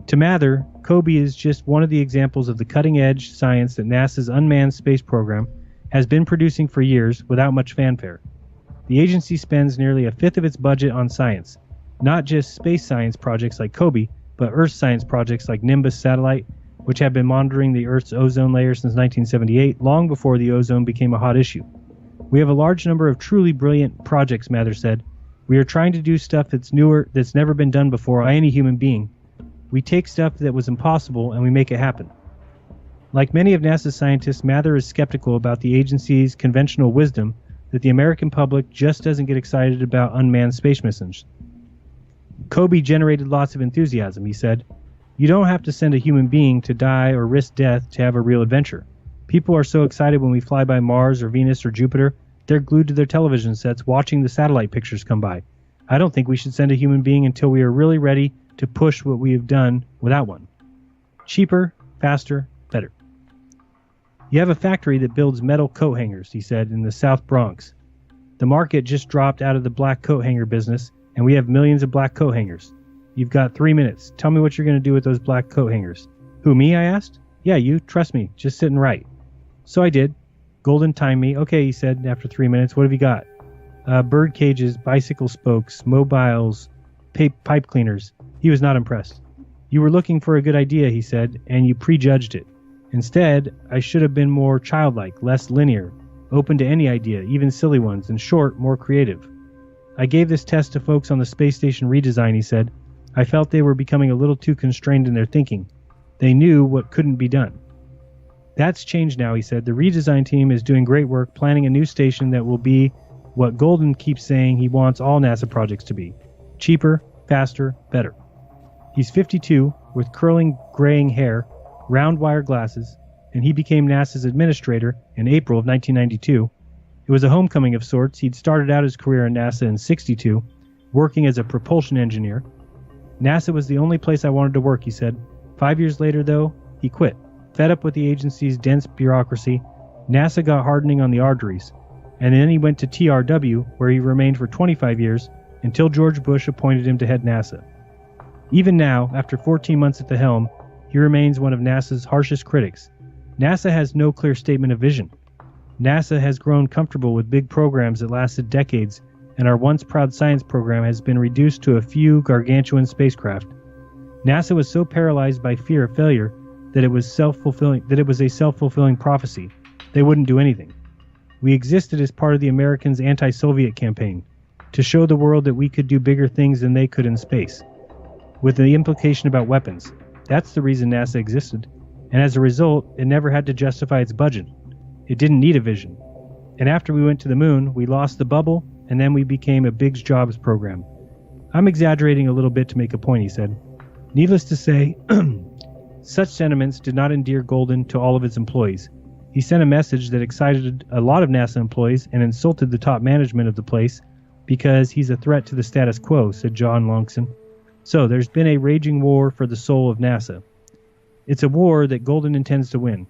To Mather, COBE is just one of the examples of the cutting-edge science that NASA's unmanned space program has been producing for years without much fanfare. The agency spends nearly a fifth of its budget on science, not just space science projects like COBE, but Earth science projects like Nimbus satellite, which have been monitoring the Earth's ozone layer since 1978, long before the ozone became a hot issue. We have a large number of truly brilliant projects, Mather said. We are trying to do stuff that's newer, that's never been done before by any human being. We take stuff that was impossible and we make it happen. Like many of NASA's scientists, Mather is skeptical about the agency's conventional wisdom that the American public just doesn't get excited about unmanned space missions. COBE generated lots of enthusiasm, he said. You don't have to send a human being to die or risk death to have a real adventure. People are so excited when we fly by Mars or Venus or Jupiter, they're glued to their television sets watching the satellite pictures come by. I don't think we should send a human being until we are really ready to push what we have done without one. Cheaper, faster, better. You have a factory that builds metal coat hangers, he said, in the South Bronx. The market just dropped out of the black coat hanger business, and we have millions of black coat hangers. You've got 3 minutes. Tell me what you're going to do with those black coat hangers. Who, me, I asked? Yeah, you. Trust me. Just sit and write. So I did. Golden timed me. Okay, he said after 3 minutes. What have you got? Bird cages, bicycle spokes, mobiles, pipe cleaners. He was not impressed. You were looking for a good idea, he said, and you prejudged it. Instead, I should have been more childlike, less linear, open to any idea, even silly ones, in short, more creative. I gave this test to folks on the space station redesign, he said. I felt they were becoming a little too constrained in their thinking. They knew what couldn't be done. That's changed now, he said. The redesign team is doing great work planning a new station that will be what Golden keeps saying he wants all NASA projects to be. Cheaper, faster, better. He's 52, with curling, graying hair, round wire glasses, and he became NASA's administrator in April of 1992. It was a homecoming of sorts. He'd started out his career in NASA in '62, working as a propulsion engineer. NASA was the only place I wanted to work, he said. 5 years later, though, he quit. Fed up with the agency's dense bureaucracy, NASA got hardening on the arteries, and then he went to TRW, where he remained for 25 years, until George Bush appointed him to head NASA. Even now, after 14 months at the helm, he remains one of NASA's harshest critics. NASA has no clear statement of vision. NASA has grown comfortable with big programs that lasted decades, and our once proud science program has been reduced to a few gargantuan spacecraft. NASA was so paralyzed by fear of failure that it was a self-fulfilling prophecy. They wouldn't do anything. We existed as part of the Americans' anti-Soviet campaign, to show the world that we could do bigger things than they could in space, with the implication about weapons. That's the reason NASA existed, and as a result, it never had to justify its budget. It didn't need a vision. And after we went to the moon, we lost the bubble, and then we became a big jobs program. I'm exaggerating a little bit to make a point, he said. Needless to say, such sentiments did not endear Golden to all of its employees. He sent a message that excited a lot of NASA employees and insulted the top management of the place because he's a threat to the status quo, said John Logston. So there's been a raging war for the soul of NASA. It's a war that Golden intends to win.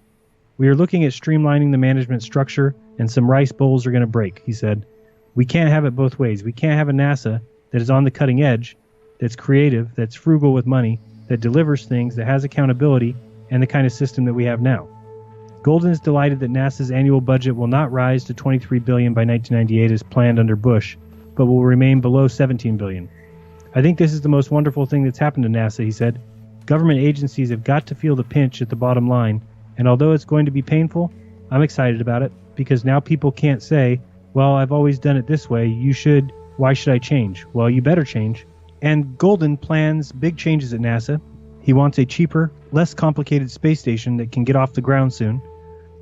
We are looking at streamlining the management structure, and some rice bowls are going to break, he said. We can't have it both ways. We can't have a NASA that is on the cutting edge, that's creative, that's frugal with money, that delivers things, that has accountability, and the kind of system that we have now. Golden is delighted that NASA's annual budget will not rise to $23 billion by 1998 as planned under Bush, but will remain below $17 billion. I think this is the most wonderful thing that's happened to NASA, he said. Government agencies have got to feel the pinch at the bottom line, and although it's going to be painful, I'm excited about it, because now people can't say, well, I've always done it this way, why should I change? Well, you better change. And Golden plans big changes at NASA. He wants a cheaper, less complicated space station that can get off the ground soon.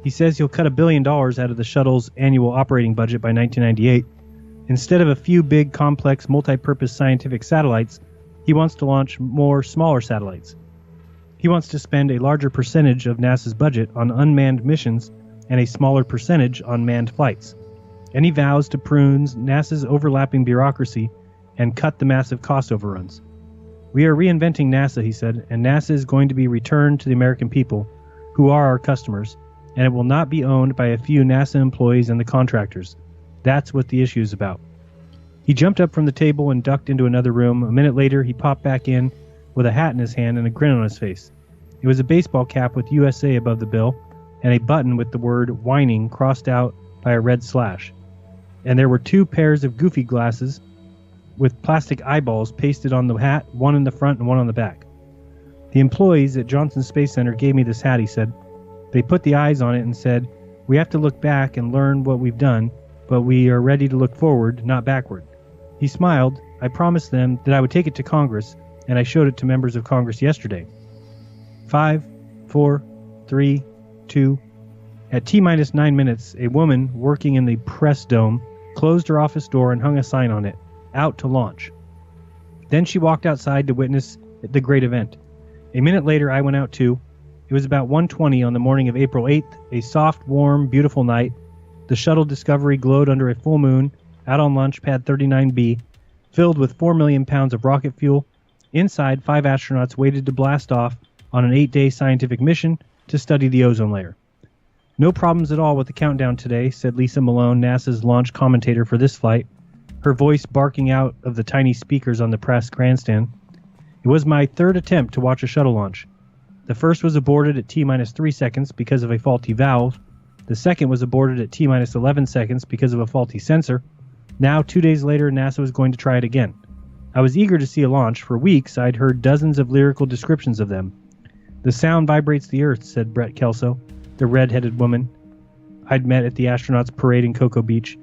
He says he'll cut $1 billion out of the shuttle's annual operating budget by 1998. Instead of a few big, complex, multi-purpose scientific satellites, he wants to launch more smaller satellites. He wants to spend a larger percentage of NASA's budget on unmanned missions and a smaller percentage on manned flights. And he vows to prune NASA's overlapping bureaucracy and cut the massive cost overruns. We are reinventing NASA, he said, and NASA is going to be returned to the American people, who are our customers, and it will not be owned by a few NASA employees and the contractors. That's what the issue is about. He jumped up from the table and ducked into another room. A minute later, he popped back in with a hat in his hand and a grin on his face. It was a baseball cap with USA above the bill and a button with the word whining crossed out by a red slash. And there were 2 pairs of goofy glasses with plastic eyeballs pasted on the hat, one in the front and one on the back. The employees at Johnson Space Center gave me this hat, he said. They put the eyes on it and said, "We have to look back and learn what we've done, but we are ready to look forward, not backward." He smiled. I promised them that I would take it to Congress, and I showed it to members of Congress yesterday. 5, 4, 3, 2. At T-minus 9 minutes, a woman working in the press dome closed her office door and hung a sign on it, "Out to launch." Then she walked outside to witness the great event. A minute later, I went out too. It was about 1:20 on the morning of April 8th, a soft, warm, beautiful night. The shuttle Discovery glowed under a full moon, out on launch pad 39B, filled with 4 million pounds of rocket fuel. Inside, 5 astronauts waited to blast off on an 8-day scientific mission to study the ozone layer. "No problems at all with the countdown today," said Lisa Malone, NASA's launch commentator for this flight, her voice barking out of the tiny speakers on the press grandstand. "It was my 3rd attempt to watch a shuttle launch. The first was aborted at T-minus 3 seconds because of a faulty valve. The second was aborted at T-minus 11 seconds because of a faulty sensor. Now, 2 days later, NASA was going to try it again. I was eager to see a launch. For weeks, I'd heard dozens of lyrical descriptions of them. The sound vibrates the Earth," said Brett Kelso, the red-headed woman I'd met at the astronauts' parade in Cocoa Beach.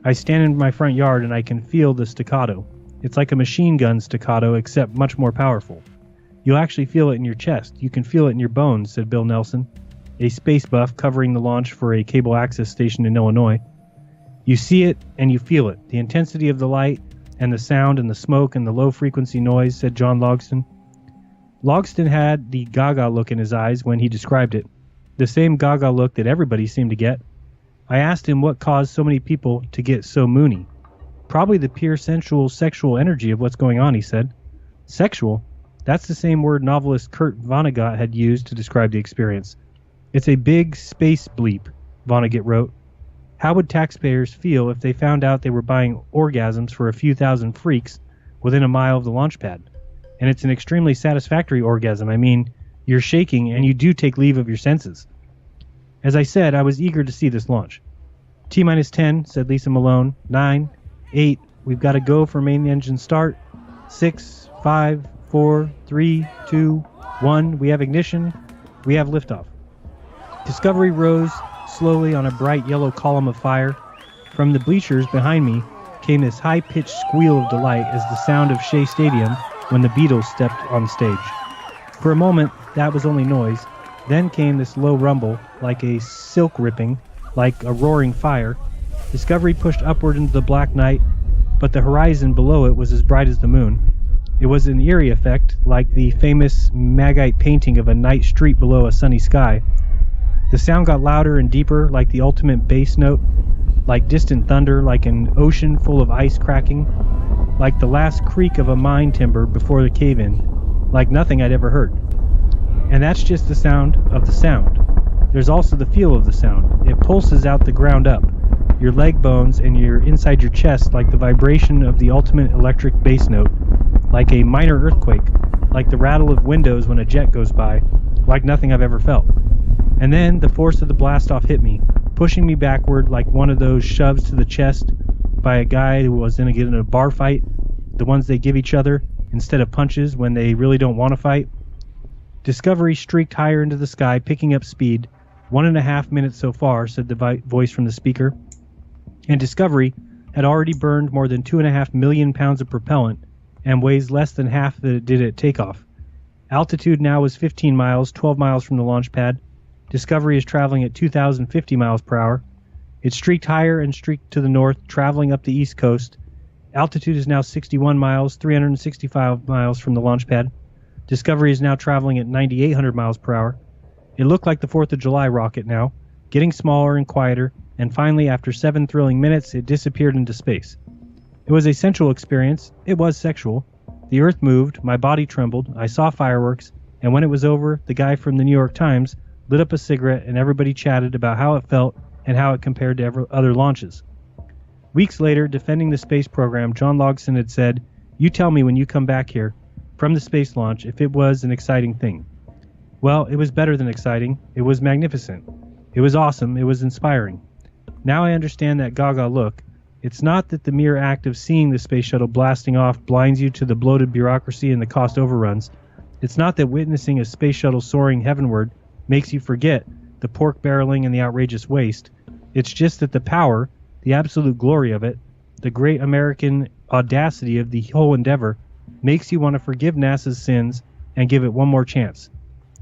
"I stand in my front yard and I can feel the staccato. It's like a machine gun staccato, except much more powerful. You'll actually feel it in your chest. You can feel it in your bones," said Bill Nelson, a space buff covering the launch for a cable access station in Illinois. "You see it and you feel it. The intensity of the light and the sound and the smoke and the low-frequency noise," said John Logston. Logston had the gaga look in his eyes when he described it, the same gaga look that everybody seemed to get. I asked him what caused so many people to get so moony. "Probably the pure sensual sexual energy of what's going on," he said. "Sexual? That's the same word novelist Kurt Vonnegut had used to describe the experience. It's a big space bleep," Vonnegut wrote. "How would taxpayers feel if they found out they were buying orgasms for a few thousand freaks within a mile of the launch pad? And it's an extremely satisfactory orgasm. I mean, you're shaking and you do take leave of your senses." As I said, I was eager to see this launch. "T-minus 10, said Lisa Malone. 9, 8, we've got to go for main engine start. 6, 5, 4, 3, 2, 1, we have ignition. We have liftoff." Discovery rose slowly on a bright yellow column of fire. From the bleachers behind me came this high-pitched squeal of delight as the sound of Shea Stadium when the Beatles stepped on stage. For a moment, that was only noise. Then came this low rumble, like a silk ripping, like a roaring fire. Discovery pushed upward into the black night, but the horizon below it was as bright as the moon. It was an eerie effect, like the famous Magite painting of a night street below a sunny sky. The sound got louder and deeper, like the ultimate bass note, like distant thunder, like an ocean full of ice cracking, like the last creak of a mine timber before the cave-in, like nothing I'd ever heard. And that's just the sound of the sound. There's also the feel of the sound. It pulses out the ground up, your leg bones and you're inside your chest, like the vibration of the ultimate electric bass note, like a minor earthquake, like the rattle of windows when a jet goes by, like nothing I've ever felt. And then the force of the blast-off hit me, pushing me backward like one of those shoves to the chest by a guy who was in a bar fight, the ones they give each other instead of punches when they really don't want to fight. Discovery streaked higher into the sky, picking up speed. 1.5 minutes so far, said the voice from the speaker. And Discovery had already burned more than 2.5 million pounds of propellant and weighs less than half that it did at takeoff. Altitude now was 15 miles, 12 miles from the launch pad. Discovery is traveling at 2,050 miles per hour. It streaked higher and streaked to the north, traveling up the east coast. Altitude is now 61 miles, 365 miles from the launch pad. Discovery is now traveling at 9,800 miles per hour. It looked like the 4th of July rocket now, getting smaller and quieter, and finally, after 7 thrilling minutes, it disappeared into space. It was a sensual experience. It was sexual. The Earth moved, my body trembled, I saw fireworks, and when it was over, the guy from the New York Times lit up a cigarette and everybody chatted about how it felt and how it compared to other launches. Weeks later, defending the space program, John Logson had said, "You tell me when you come back here from the space launch if it was an exciting thing." Well, it was better than exciting. It was magnificent. It was awesome. It was inspiring. Now I understand that gaga look. It's not that the mere act of seeing the space shuttle blasting off blinds you to the bloated bureaucracy and the cost overruns. It's not that witnessing a space shuttle soaring heavenward makes you forget the pork barreling and the outrageous waste. It's just that the power, the absolute glory of it, the great American audacity of the whole endeavor, makes you want to forgive NASA's sins and give it one more chance.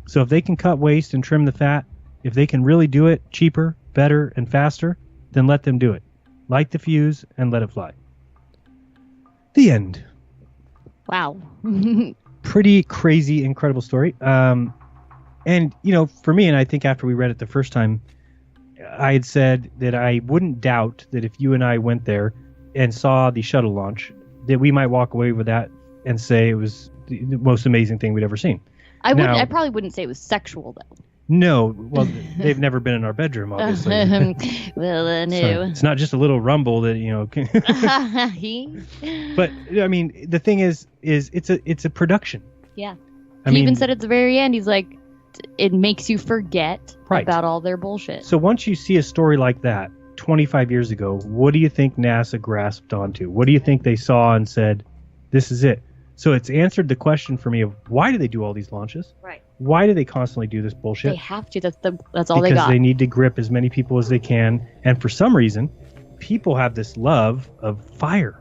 So if they can cut waste and trim the fat, if they can really do it cheaper, better, and faster, then let them do it. Light the fuse and let it fly. The end. Wow. Pretty crazy, incredible story. And, you know, for me, and I think after we read it the first time, I had said that I wouldn't doubt that if you and I went there and saw the shuttle launch, that we might walk away with that and say it was the most amazing thing we'd ever seen. I probably wouldn't say it was sexual, though. No, well, they've never been in our bedroom, obviously. Well, no. So it's not just a little rumble that, you know. But I mean, the thing is it's a production. Yeah. I He mean, even said at the very end, he's like, it makes you forget Right. about all their bullshit. So once you see a story like that 25 years ago, what do you think NASA grasped onto? What do you think they saw and said, this is it? So it's answered the question for me of why do they do all these launches? Right. Why do they constantly do this bullshit? They have to. That's all they Because got. they need to grip as many people as they can. And for some reason, people have this love of fire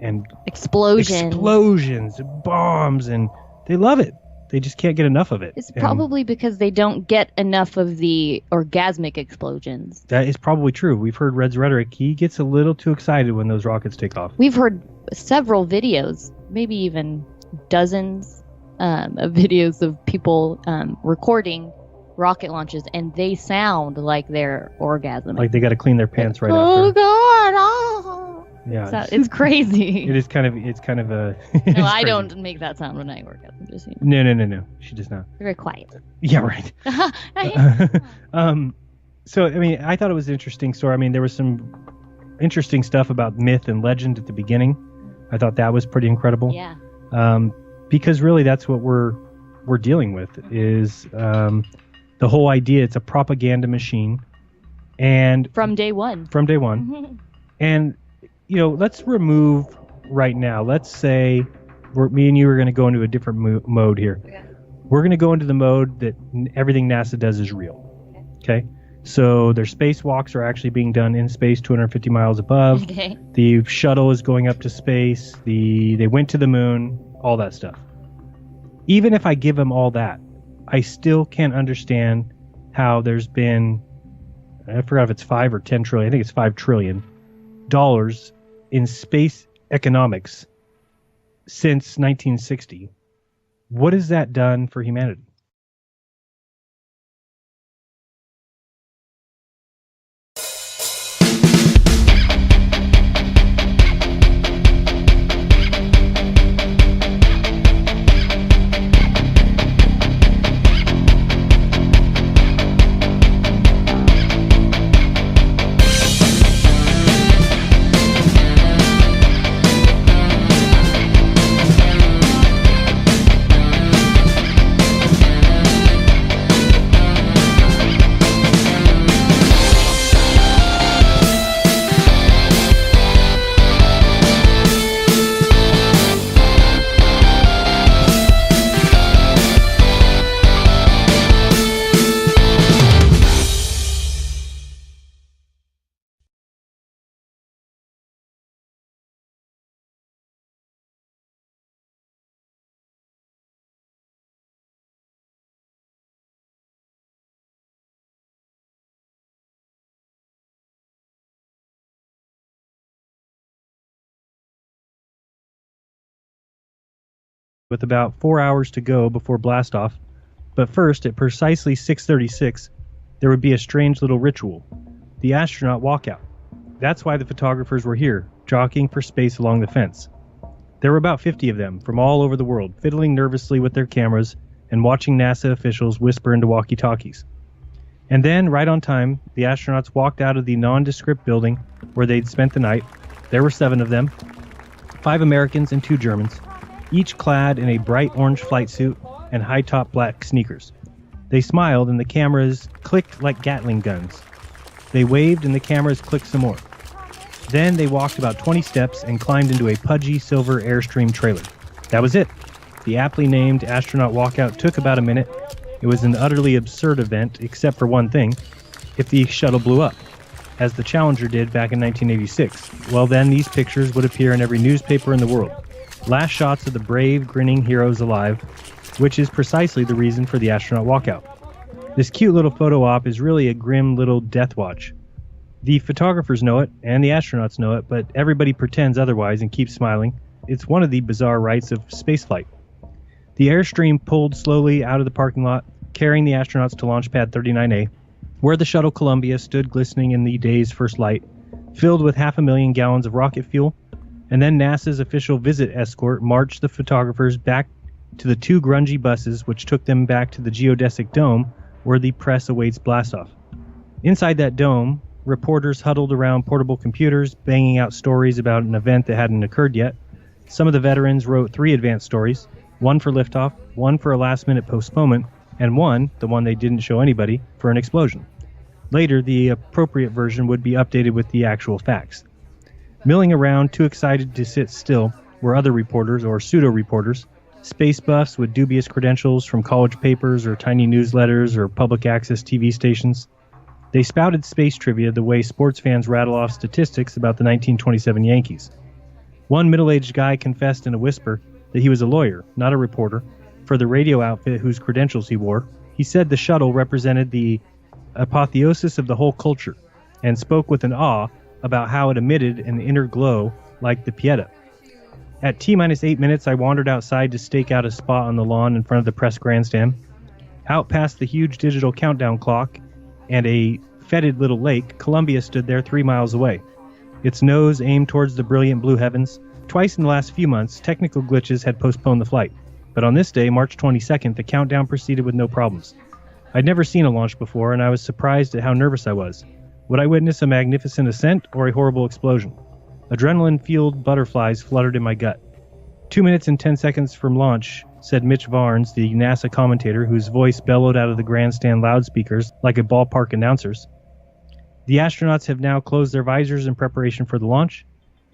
and explosions, bombs, and they love it. They just can't get enough of it. It's probably because they don't get enough of the orgasmic explosions. That is probably true. We've heard Red's rhetoric. He gets a little too excited when those rockets take off. We've heard several videos, maybe even dozens of videos of people recording rocket launches, and they sound like they're orgasming. Like they got to clean their pants right oh after. God! Oh. Yeah, It's crazy. It is kind of. It's kind of a. No, I don't make that sound when I orgasm. Just so you know. No. She does not. Very quiet. Yeah, right. So I mean, I thought it was an interesting story. I mean, there was some interesting stuff about myth and legend at the beginning. I thought that was pretty incredible. Yeah. Because really, that's what we're dealing with is the whole idea. It's a propaganda machine, and From day one. And you know, let's remove right now. Let's say me and you are going to go into a different mode here. Okay. We're going to go into the mode that everything NASA does is real. Okay. So their spacewalks are actually being done in space, 250 miles above. Okay. The shuttle is going up to space. They went to the moon. All that stuff. Even if I give them all that, I still can't understand how there's been, I forgot if it's 5 or 10 trillion. I think it's $5 trillion in space economics since 1960. What has that done for humanity? with about 4 hours to go before blastoff. But first, at precisely 6:36, there would be a strange little ritual, the astronaut walkout. That's why the photographers were here, jockeying for space along the fence. There were about 50 of them from all over the world, fiddling nervously with their cameras and watching NASA officials whisper into walkie-talkies. And then, right on time, the astronauts walked out of the nondescript building where they'd spent the night. There were 7 of them, 5 Americans and 2 Germans, each clad in a bright orange flight suit and high-top black sneakers. They smiled and the cameras clicked like Gatling guns. They waved and the cameras clicked some more. Then they walked about 20 steps and climbed into a pudgy silver Airstream trailer. That was it. The aptly named astronaut walkout took about a minute. It was an utterly absurd event, except for one thing: if the shuttle blew up, as the Challenger did back in 1986. Well, then these pictures would appear in every newspaper in the world. Last shots of the brave, grinning heroes alive, which is precisely the reason for the astronaut walkout. This cute little photo op is really a grim little death watch. The photographers know it, and the astronauts know it, but everybody pretends otherwise and keeps smiling. It's one of the bizarre rites of spaceflight. The Airstream pulled slowly out of the parking lot, carrying the astronauts to Launch Pad 39A, where the shuttle Columbia stood glistening in the day's first light, filled with 500,000 gallons of rocket fuel, and then NASA's official visit escort marched the photographers back to the 2 grungy buses which took them back to the geodesic dome where the press awaits blastoff. Inside that dome, reporters huddled around portable computers, banging out stories about an event that hadn't occurred yet. Some of the veterans wrote 3 advanced stories, one for liftoff, one for a last-minute postponement, and one, the one they didn't show anybody, for an explosion. Later, the appropriate version would be updated with the actual facts. Milling around, too excited to sit still, were other reporters, or pseudo-reporters, space buffs with dubious credentials from college papers or tiny newsletters or public access TV stations. They spouted space trivia the way sports fans rattle off statistics about the 1927 Yankees. One middle-aged guy confessed in a whisper that he was a lawyer, not a reporter, for the radio outfit whose credentials he wore. He said the shuttle represented the apotheosis of the whole culture, and spoke with an awe about how it emitted an inner glow like the Pieta. At T-minus 8 minutes, I wandered outside to stake out a spot on the lawn in front of the press grandstand. Out past the huge digital countdown clock and a fetid little lake, Columbia stood there 3 miles away, its nose aimed towards the brilliant blue heavens. Twice in the last few months, technical glitches had postponed the flight. But on this day, March 22nd, the countdown proceeded with no problems. I'd never seen a launch before, and I was surprised at how nervous I was. Would I witness a magnificent ascent or a horrible explosion? Adrenaline-fueled butterflies fluttered in my gut. 2 minutes and 10 seconds from launch, said Mitch Varnes, the NASA commentator whose voice bellowed out of the grandstand loudspeakers like a ballpark announcer's. The astronauts have now closed their visors in preparation for the launch.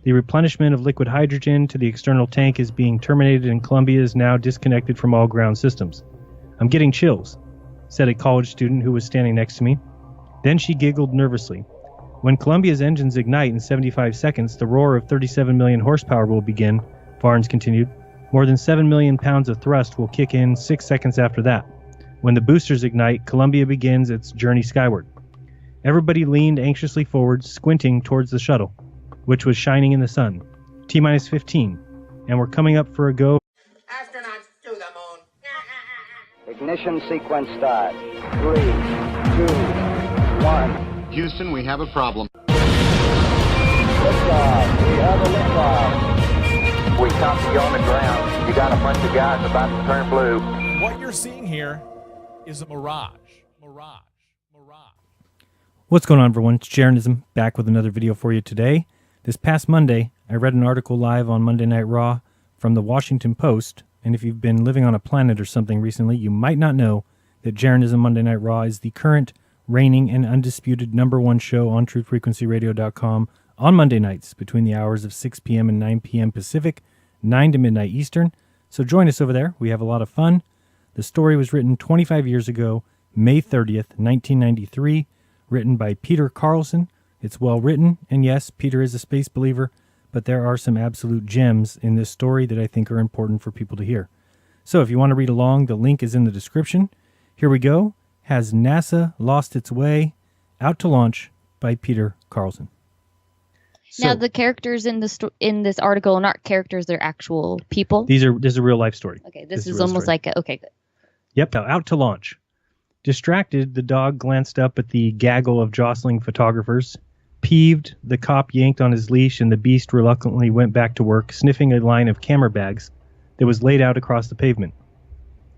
The replenishment of liquid hydrogen to the external tank is being terminated and Columbia is now disconnected from all ground systems. I'm getting chills, said a college student who was standing next to me. Then she giggled nervously. When Columbia's engines ignite in 75 seconds, the roar of 37 million horsepower will begin, Varnes continued. More than 7 million pounds of thrust will kick in 6 seconds after that. When the boosters ignite, Columbia begins its journey skyward. Everybody leaned anxiously forward, squinting towards the shuttle, which was shining in the sun. T-minus 15, and we're coming up for a go. Astronauts to the moon. Ignition sequence start. 3, 2, 1. Houston, we have a problem. Liftoff. We have a liftoff. We copy you on the ground. You got a bunch of guys about to turn blue. What you're seeing here is a mirage. What's going on, everyone? It's Jeranism, back with another video for you today. This past Monday, I read an article live on Monday Night Raw from the Washington Post, and if you've been living on a planet or something recently, you might not know that Jeranism Monday Night Raw is the current, reigning, and undisputed #1 show on truthfrequencyradio.com on Monday nights between the hours of 6 p.m. and 9 p.m. Pacific, 9 to midnight Eastern. So join us over there. We have a lot of fun. The story was written 25 years ago, May 30th, 1993, written by Peter Carlson. It's well written, and yes, Peter is a space believer, but there are some absolute gems in this story that I think are important for people to hear. So if you want to read along, the link is in the description. Here we go. Has NASA Lost Its Way? Out to Launch by Peter Carlson. Now, So the characters in this article are not characters; they're actual people. this is a real life story. Okay, This this is is a real almost story. like okay, good. Yep, out to launch. Distracted, the dog glanced up at the gaggle of jostling photographers. Peeved, the cop yanked on his leash and the beast reluctantly went back to work, sniffing a line of camera bags that was laid out across the pavement.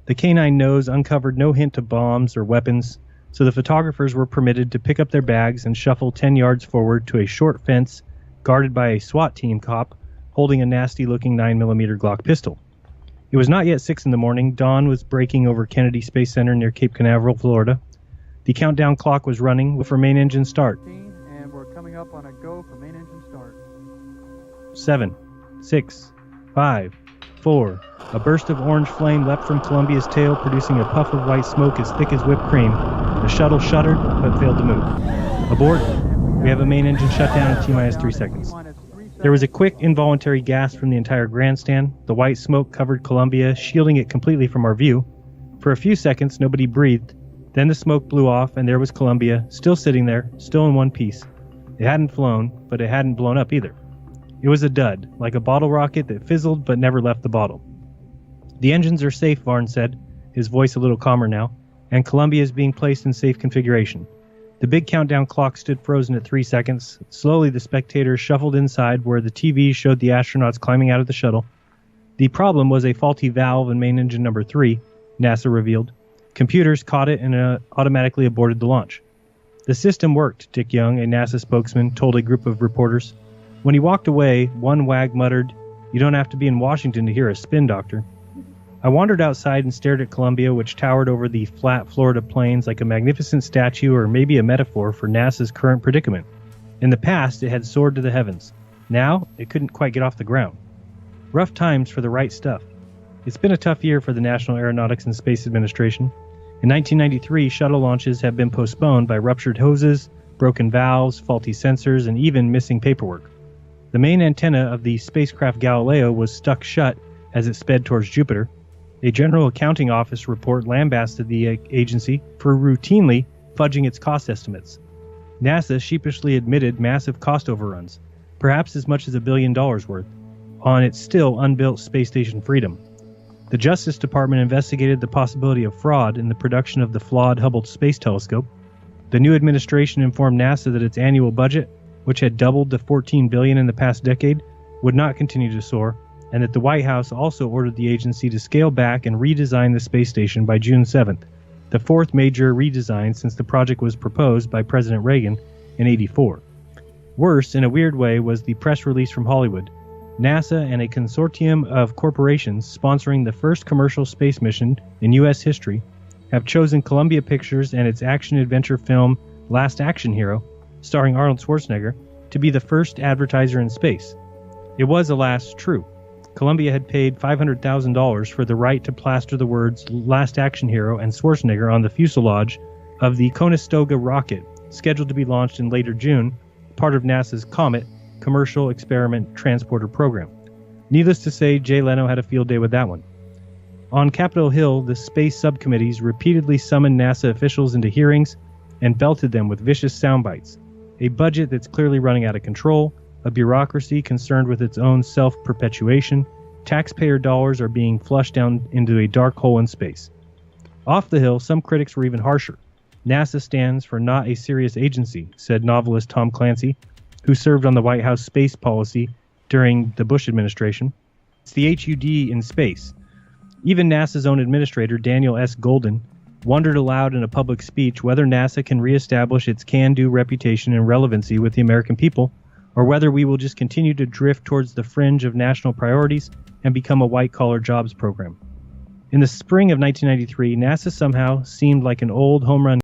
The canine nose uncovered no hint of bombs or weapons, so the photographers were permitted to pick up their bags and shuffle 10 yards forward to a short fence guarded by a SWAT team cop holding a nasty-looking 9mm Glock pistol. It was not yet 6 in the morning. Dawn was breaking over Kennedy Space Center near Cape Canaveral, Florida. The countdown clock was running for main engine start. And we're coming up on a go for main engine start. 7, 6, 5, 4. A burst of orange flame leapt from Columbia's tail, producing a puff of white smoke as thick as whipped cream. The shuttle shuddered, but failed to move. Abort. We have a main engine shutdown in T-minus 3 seconds. There was a quick, involuntary gasp from the entire grandstand. The white smoke covered Columbia, shielding it completely from our view. For a few seconds, nobody breathed. Then the smoke blew off, and there was Columbia, still sitting there, still in one piece. It hadn't flown, but it hadn't blown up either. It was a dud, like a bottle rocket that fizzled but never left the bottle. The engines are safe, Varn said, his voice a little calmer now, and Columbia is being placed in safe configuration. The big countdown clock stood frozen at 3 seconds. Slowly, the spectators shuffled inside where the TV showed the astronauts climbing out of the shuttle. The problem was a faulty valve in main engine number 3, NASA revealed. Computers caught it and automatically aborted the launch. The system worked, Dick Young, a NASA spokesman, told a group of reporters. When he walked away, one wag muttered, "You don't have to be in Washington to hear a spin doctor." I wandered outside and stared at Columbia, which towered over the flat Florida plains like a magnificent statue or maybe a metaphor for NASA's current predicament. In the past, it had soared to the heavens. Now, it couldn't quite get off the ground. Rough times for the right stuff. It's been a tough year for the National Aeronautics and Space Administration. In 1993, shuttle launches have been postponed by ruptured hoses, broken valves, faulty sensors, and even missing paperwork. The main antenna of the spacecraft Galileo was stuck shut as it sped towards Jupiter. A General Accounting Office report lambasted the agency for routinely fudging its cost estimates. NASA sheepishly admitted massive cost overruns, perhaps as much as $1 billion worth, on its still unbuilt space station Freedom. The Justice Department investigated the possibility of fraud in the production of the flawed Hubble Space Telescope. The new administration informed NASA that its annual budget, which had doubled to $14 billion in the past decade, would not continue to soar, and that the White House also ordered the agency to scale back and redesign the space station by June 7th, the fourth major redesign since the project was proposed by President Reagan in '84. Worse, in a weird way, was the press release from Hollywood. NASA and a consortium of corporations sponsoring the first commercial space mission in U.S. history have chosen Columbia Pictures and its action-adventure film Last Action Hero, starring Arnold Schwarzenegger, to be the first advertiser in space. It was, alas, true. Columbia had paid $500,000 for the right to plaster the words Last Action Hero and Schwarzenegger on the fuselage of the Conestoga rocket, scheduled to be launched in later June, part of NASA's COMET, Commercial Experiment Transporter program. Needless to say, Jay Leno had a field day with that one. On Capitol Hill, the space subcommittees repeatedly summoned NASA officials into hearings and belted them with vicious sound bites. A budget that's clearly running out of control, a bureaucracy concerned with its own self-perpetuation, taxpayer dollars are being flushed down into a dark hole in space. Off the Hill, some critics were even harsher. NASA stands for not a serious agency, said novelist Tom Clancy, who served on the White House space policy during the Bush administration. It's the HUD in space. Even NASA's own administrator, Daniel S. Golden, wondered aloud in a public speech whether NASA can reestablish its can-do reputation and relevancy with the American people, or whether we will just continue to drift towards the fringe of national priorities and become a white-collar jobs program. In the spring of 1993, NASA somehow seemed like an old home run